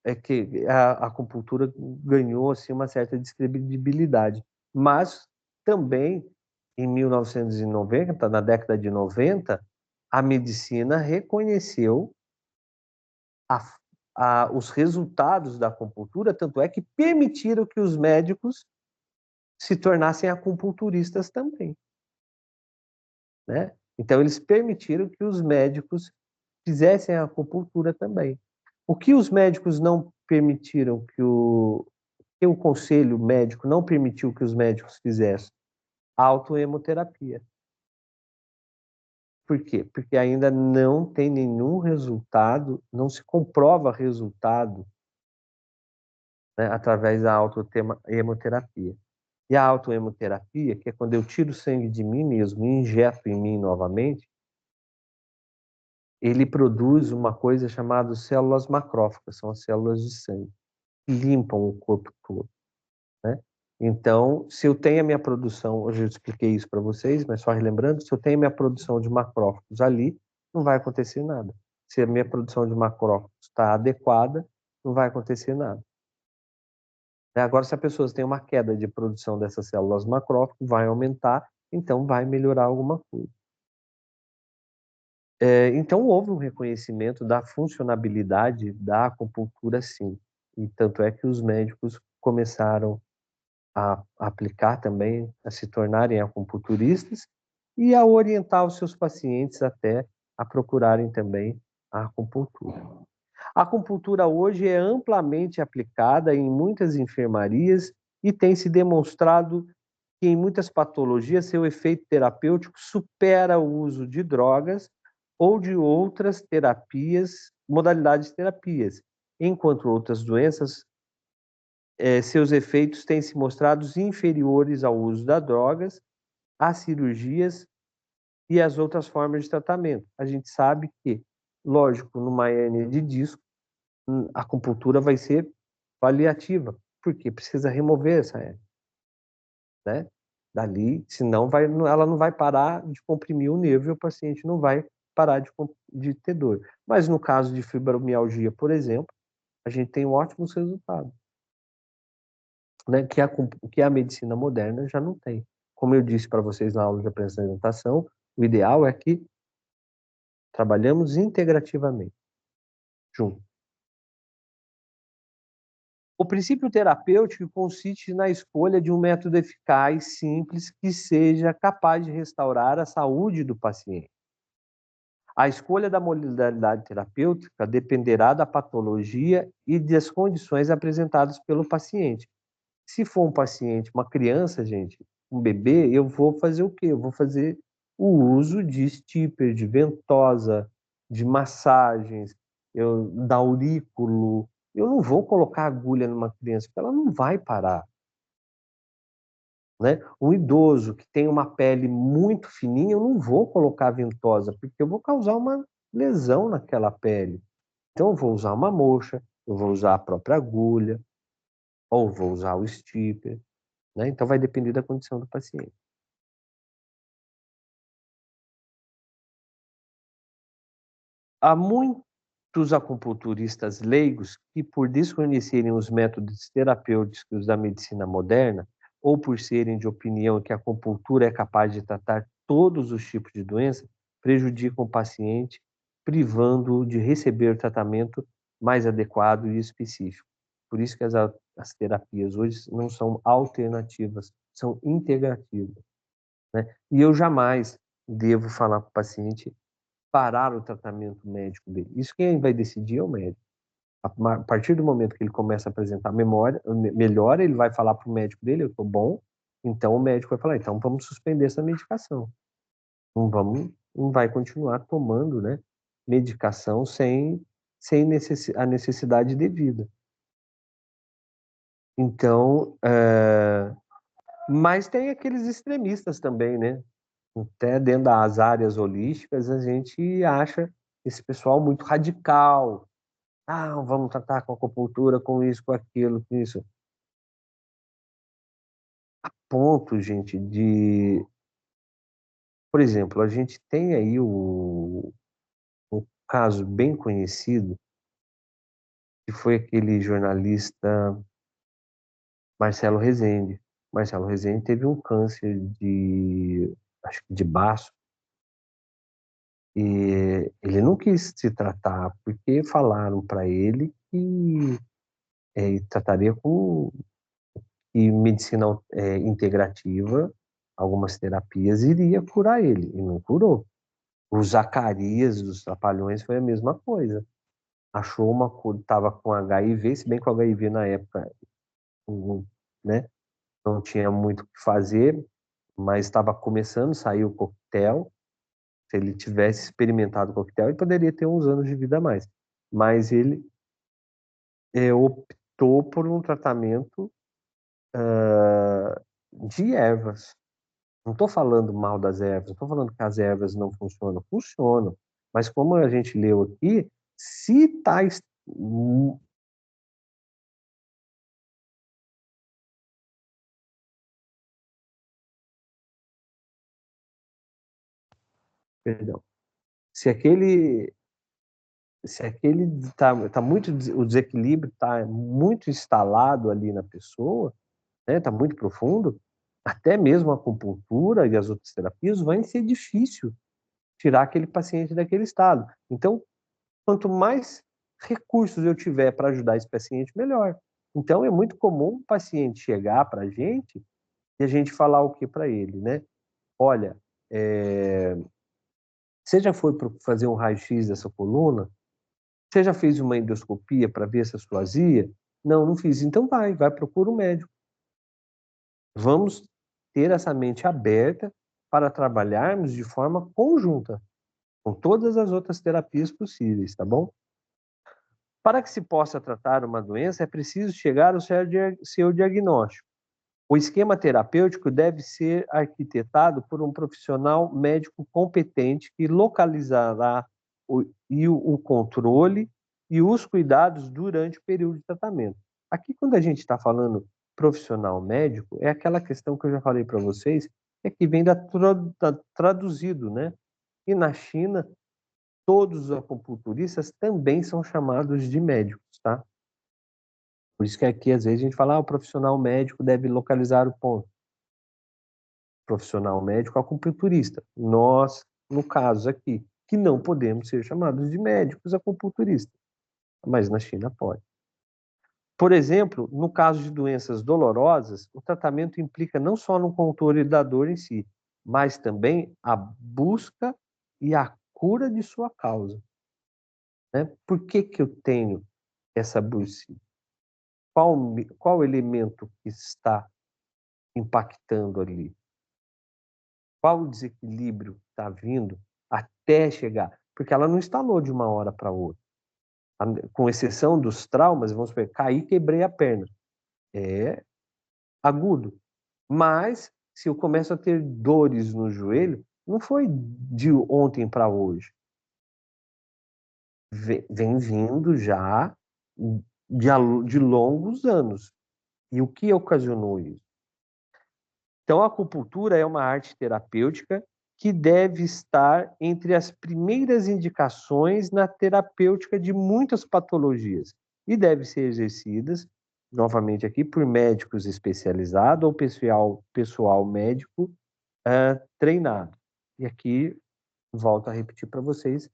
é que a acupuntura ganhou assim, uma certa descredibilidade. Mas também, em 1990, na década de 90, a medicina reconheceu os resultados da acupuntura, tanto é que permitiram que os médicos se tornassem acupunturistas também. Né? Então, eles permitiram que os médicos fizessem a acupuntura também. O que os médicos não permitiram que o conselho médico não permitiu que os médicos fizessem? A autoemoterapia. Por quê? Porque ainda não tem nenhum resultado, não se comprova resultado, né, através da autoemoterapia. E a autoemoterapia, que é quando eu tiro o sangue de mim mesmo e injeto em mim novamente, ele produz uma coisa chamada células macrófagas, são as células de sangue, que limpam o corpo todo. Né? Então, se eu tenho a minha produção, hoje eu expliquei isso para vocês, mas só relembrando, se eu tenho a minha produção de macrófagos ali, não vai acontecer nada. Se a minha produção de macrófagos está adequada, não vai acontecer nada. Agora, se a pessoa tem uma queda de produção dessas células macrófagos, vai aumentar, então vai melhorar alguma coisa. Então, houve um reconhecimento da funcionabilidade da acupuntura, sim. E tanto é que os médicos começaram a aplicar também, a se tornarem acupunturistas e a orientar os seus pacientes até a procurarem também a acupuntura. A acupuntura hoje é amplamente aplicada em muitas enfermarias e tem se demonstrado que em muitas patologias seu efeito terapêutico supera o uso de drogas ou de outras terapias, modalidades de terapias, enquanto outras doenças, seus efeitos têm se mostrado inferiores ao uso das drogas, às cirurgias e às outras formas de tratamento. A gente sabe que, lógico, numa hérnia de disco, a acupuntura vai ser paliativa, porque precisa remover essa hérnia, né? Dali, senão ela não vai parar de comprimir o nervo e o paciente não vai parar de ter dor. Mas no caso de fibromialgia, por exemplo, a gente tem ótimos resultados, né? Que a medicina moderna já não tem. Como eu disse para vocês na aula de apresentação, o ideal é que trabalhamos integrativamente, juntos. O princípio terapêutico consiste na escolha de um método eficaz, simples, que seja capaz de restaurar a saúde do paciente. A escolha da modalidade terapêutica dependerá da patologia e das condições apresentadas pelo paciente. Se for um paciente, uma criança, gente, um bebê, eu vou fazer o quê? Eu vou fazer o uso de stipper, de ventosa, de massagens, da aurículo. Eu não vou colocar agulha numa criança, porque ela não vai parar, né? Um idoso que tem uma pele muito fininha, eu não vou colocar ventosa, porque eu vou causar uma lesão naquela pele. Então, eu vou usar uma moxa, eu vou usar a própria agulha, ou vou usar o stipper, né? Então, vai depender da condição do paciente. Há muitos acupunturistas leigos que, por desconhecerem os métodos terapêuticos da medicina moderna, ou por serem de opinião que a acupuntura é capaz de tratar todos os tipos de doença, prejudicam o paciente, privando-o de receber o tratamento mais adequado e específico. Por isso que as terapias hoje não são alternativas, são integrativas, né? E eu jamais devo falar para o paciente parar o tratamento médico dele. Isso quem vai decidir é o médico. A partir do momento que ele começa a apresentar melhora, ele vai falar para o médico dele, eu estou bom, então o médico vai falar, então vamos suspender essa medicação. Não vai continuar tomando, né, medicação sem a necessidade devida. Então, mas tem aqueles extremistas também, né? Até dentro das áreas holísticas, a gente acha esse pessoal muito radical. Ah, vamos tratar com acupuntura, com isso, com aquilo, com isso. Ponto, gente, por exemplo, a gente tem aí um caso bem conhecido, que foi aquele jornalista Marcelo Rezende. Marcelo Rezende teve um câncer acho que de baço, e ele não quis se tratar, porque falaram para ele que trataria com medicina integrativa, algumas terapias, iria curar ele, e não curou. O Zacarias dos Trapalhões foi a mesma coisa. Achou uma cura, estava com HIV, se bem que o HIV na época, né, não tinha muito o que fazer, mas estava começando a sair o coquetel. Se ele tivesse experimentado o coquetel, ele poderia ter uns anos de vida a mais. Mas ele optou por um tratamento de ervas. Não estou falando mal das ervas, não estou falando que as ervas não funcionam, funcionam. Mas como a gente leu aqui, se está. Perdão. Se aquele se aquele tá muito, o desequilíbrio está muito instalado ali na pessoa, né, está muito profundo, até mesmo a acupuntura e as outras terapias vai ser difícil tirar aquele paciente daquele estado. Então, quanto mais recursos eu tiver para ajudar esse paciente, melhor. Então, é muito comum o paciente chegar para a gente e a gente falar o que para ele, né? Olha, você já foi fazer um raio-x dessa coluna? Você já fez uma endoscopia para ver essa sua azia? Não, não fiz. Então vai procura um médico. Vamos ter essa mente aberta para trabalharmos de forma conjunta com todas as outras terapias possíveis, tá bom? Para que se possa tratar uma doença, é preciso chegar ao seu diagnóstico. O esquema terapêutico deve ser arquitetado por um profissional médico competente que localizará o controle e os cuidados durante o período de tratamento. Aqui, quando a gente está falando profissional médico, é aquela questão que eu já falei para vocês, é que vem da traduzido, né? E na China, todos os acupunturistas também são chamados de médicos, tá? Por isso que aqui, às vezes, a gente fala, o profissional médico deve localizar o ponto. Profissional médico acupunturista. Nós, no caso aqui, que não podemos ser chamados de médicos acupunturistas, mas na China pode. Por exemplo, no caso de doenças dolorosas, o tratamento implica não só no controle da dor em si, mas também a busca e a cura de sua causa. Né? Por que que eu tenho essa busca? Qual elemento que está impactando ali? Qual o desequilíbrio que está vindo até chegar? Porque ela não instalou de uma hora para outra. Com exceção dos traumas, vamos supor, caí, quebrei a perna. É agudo. Mas, se eu começo a ter dores no joelho, não foi de ontem para hoje. Vem vindo já de longos anos. E o que ocasionou isso? Então, a acupuntura é uma arte terapêutica que deve estar entre as primeiras indicações na terapêutica de muitas patologias e deve ser exercidas, novamente aqui, por médicos especializados ou pessoal médico treinado. E aqui, volto a repetir para vocês,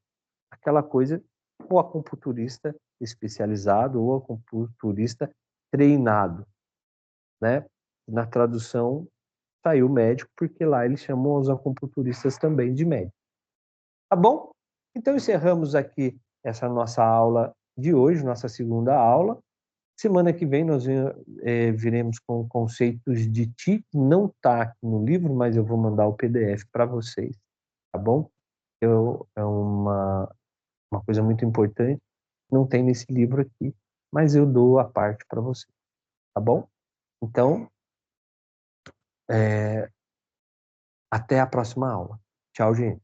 aquela coisa, o acupunturista especializado ou acupunturista treinado, né? Na tradução, saiu médico, porque lá eles chamam os acupunturistas também de médico. Tá bom? Então encerramos aqui essa nossa aula de hoje, nossa segunda aula. Semana que vem nós viremos com conceitos de Qi, que não está aqui no livro, mas eu vou mandar o PDF para vocês, tá bom? É uma coisa muito importante, não tem nesse livro aqui, mas eu dou a parte para vocês, tá bom? Então, até a próxima aula. Tchau, gente.